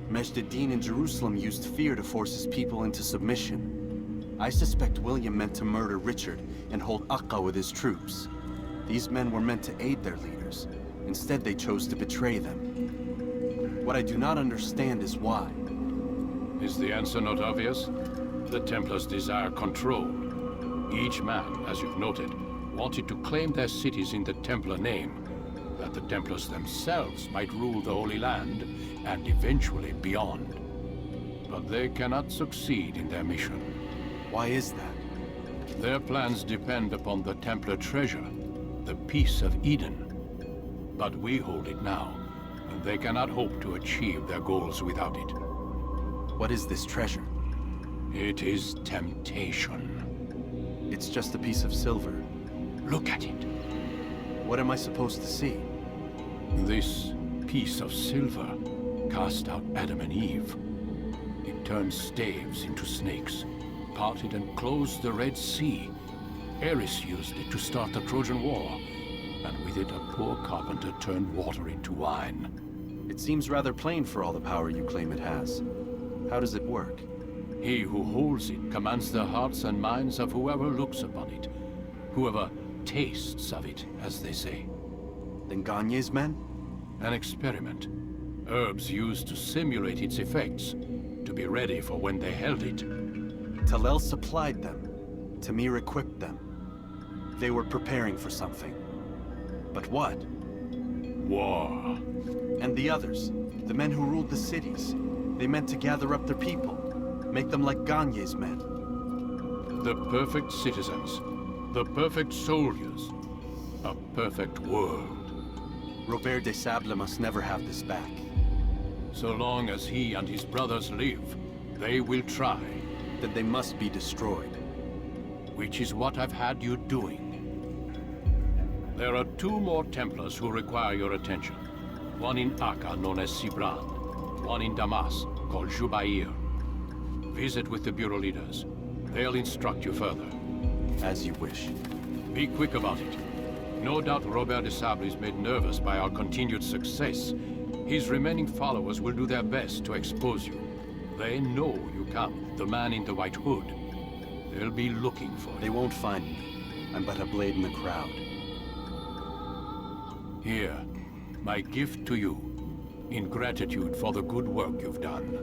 Speaker 2: Majd-Addin in Jerusalem used fear to force his people into submission. I suspect William meant to murder Richard and hold Akka with his troops. These men were meant to aid their leaders. Instead, they chose to betray them. What I do not understand is why.
Speaker 9: Is the answer not obvious? The Templars desire control. Each man, as you've noted, wanted to claim their cities in the Templar name, that the Templars themselves might rule the Holy Land, and eventually beyond. But they cannot succeed in their mission.
Speaker 2: Why is that?
Speaker 9: Their plans depend upon the Templar treasure, the Peace of Eden. But we hold it now, and they cannot hope to achieve their goals without it.
Speaker 2: What is this treasure?
Speaker 9: It is temptation.
Speaker 2: It's just a piece of silver.
Speaker 9: Look at it.
Speaker 2: What am I supposed to see?
Speaker 9: This piece of silver cast out Adam and Eve. It turned staves into snakes, parted and closed the Red Sea. Ares used it to start the Trojan War, and with it a poor carpenter turned water into wine.
Speaker 2: It seems rather plain for all the power you claim it has. How does it work?
Speaker 9: He who holds it commands the hearts and minds of whoever looks upon it. Whoever tastes of it, as they say.
Speaker 2: Then Gagne's men?
Speaker 9: An experiment. Herbs used to simulate its effects, to be ready for when they held it.
Speaker 2: Talel supplied them. Tamir equipped them. They were preparing for something. But what?
Speaker 9: War.
Speaker 2: And the others, the men who ruled the cities, they meant to gather up their people, make them like Gagne's men.
Speaker 9: The perfect citizens, the perfect soldiers, a perfect world.
Speaker 2: Robert de Sable must never have this back.
Speaker 9: So long as he and his brothers live, they will try.
Speaker 2: Then they must be destroyed.
Speaker 9: Which is what I've had you doing. There are 2 more Templars who require your attention. One in Acre, known as Sibran. One in Damas, called Jubair. Visit with the Bureau leaders. They'll instruct you further.
Speaker 2: As you wish.
Speaker 9: Be quick about it. No doubt Robert de Sable is made nervous by our continued success. His remaining followers will do their best to expose you. They know you come, the man in the white hood. They'll be looking for you.
Speaker 2: They won't find me. I'm but a blade in the crowd.
Speaker 9: Here, my gift to you, in gratitude for the good work you've done.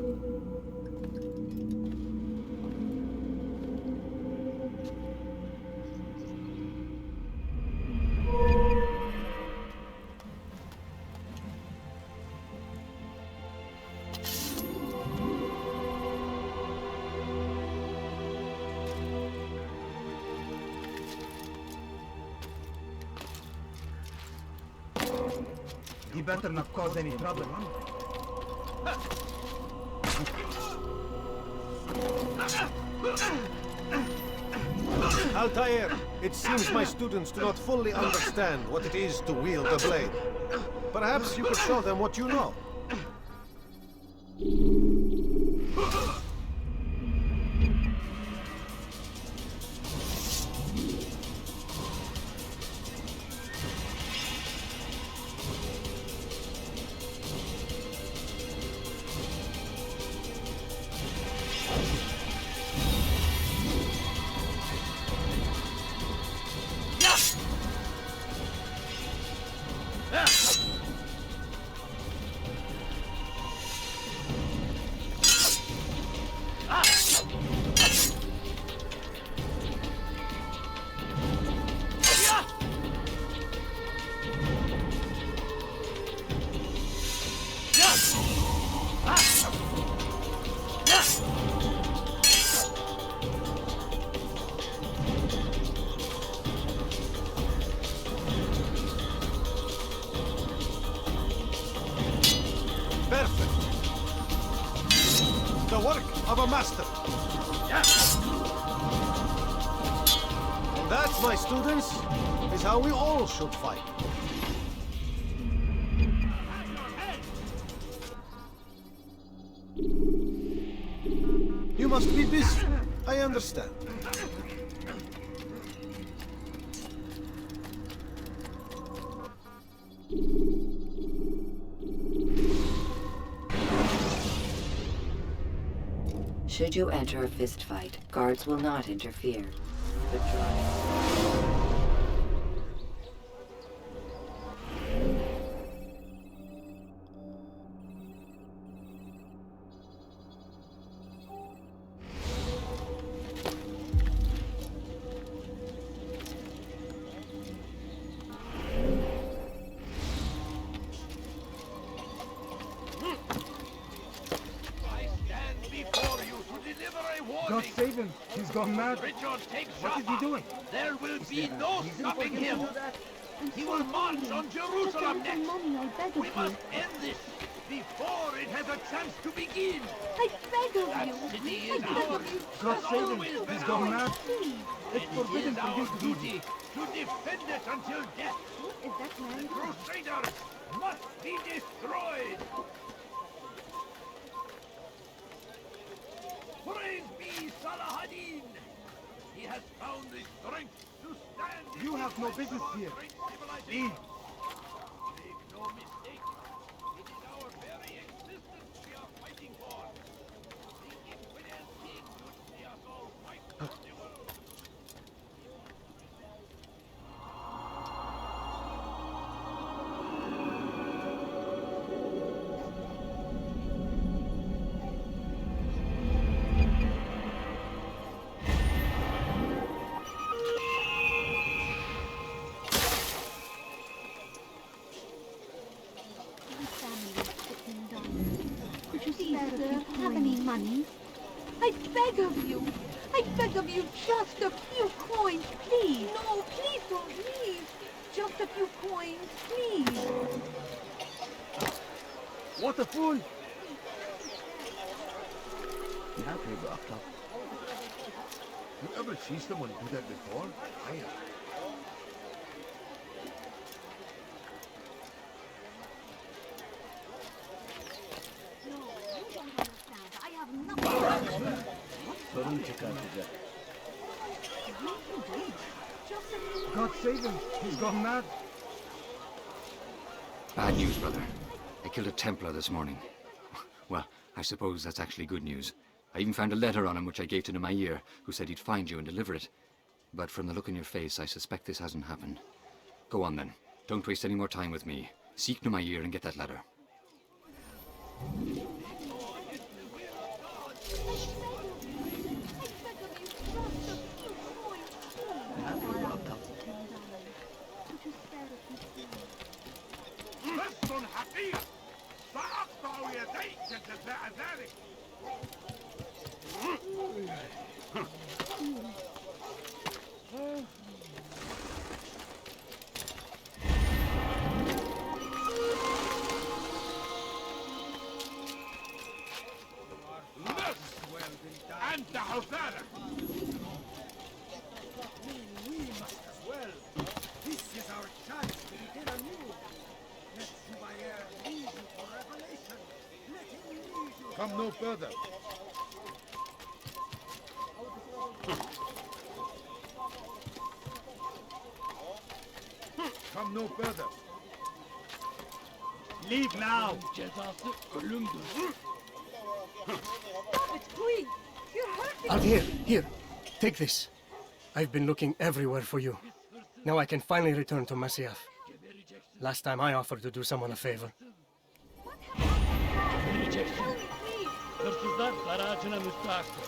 Speaker 14: He better not cause any trouble.
Speaker 19: Altair, it seems my students do not fully understand what it is to wield a blade. Perhaps you could show them what you know. The work of a master. And that, my students, is how we all should fight. You must be busy. I understand.
Speaker 1: Should you enter a fist fight, guards will not interfere. But try.
Speaker 14: God save him! He's gone mad.
Speaker 7: Richard, take
Speaker 14: What is he doing?
Speaker 7: There will be no stopping him. He will march on Jerusalem next. We must end this before it has a chance to begin.
Speaker 12: I beg of
Speaker 7: That
Speaker 12: you.
Speaker 7: city is ours.
Speaker 14: God save him! He's gone mad.
Speaker 7: It is our duty to defend it until death.
Speaker 12: Is that
Speaker 7: The
Speaker 12: man?
Speaker 7: Crusaders must be destroyed. Praise be Salah ad-Din. He has found the strength to stand.
Speaker 14: You have no business here. Leave.
Speaker 7: Make no mistake. It is our very existence we are fighting for. The infidel king would see us all wiped from the world.
Speaker 12: have any money? I beg of you. I beg of you, just a few coins, please. No, please don't leave. Just a few coins, please.
Speaker 6: What a fool!
Speaker 16: You ever see someone do that before? I have.
Speaker 12: I have nothing.
Speaker 6: God save him! He's gone mad!
Speaker 13: Bad news, brother. I killed a Templar this morning. Well, I suppose that's actually good news. I even found a letter on him which I gave to Nemair, who said he'd find you and deliver it. But from the look in your face, I suspect this hasn't happened. Go on then. Don't waste any more time with me. Seek Nemair and get that letter.
Speaker 18: قسط حقير سأقطع يديك جزاء ذلك. أنت حسالة.
Speaker 8: We must as well. This is our chance to begin anew. Let Jubair lead you for revelation. Let him lead you.
Speaker 10: Come no further. Come no further.
Speaker 3: Leave now.
Speaker 6: Cezası ölümdür.
Speaker 12: It's Queen. You're hurting
Speaker 20: Out here, here. Take this. I've been looking everywhere for you. Now I can finally return to Masyaf. Last time I offered to do someone a favor.
Speaker 6: Vereceksin. Hırsızlar barajına müstahaktır.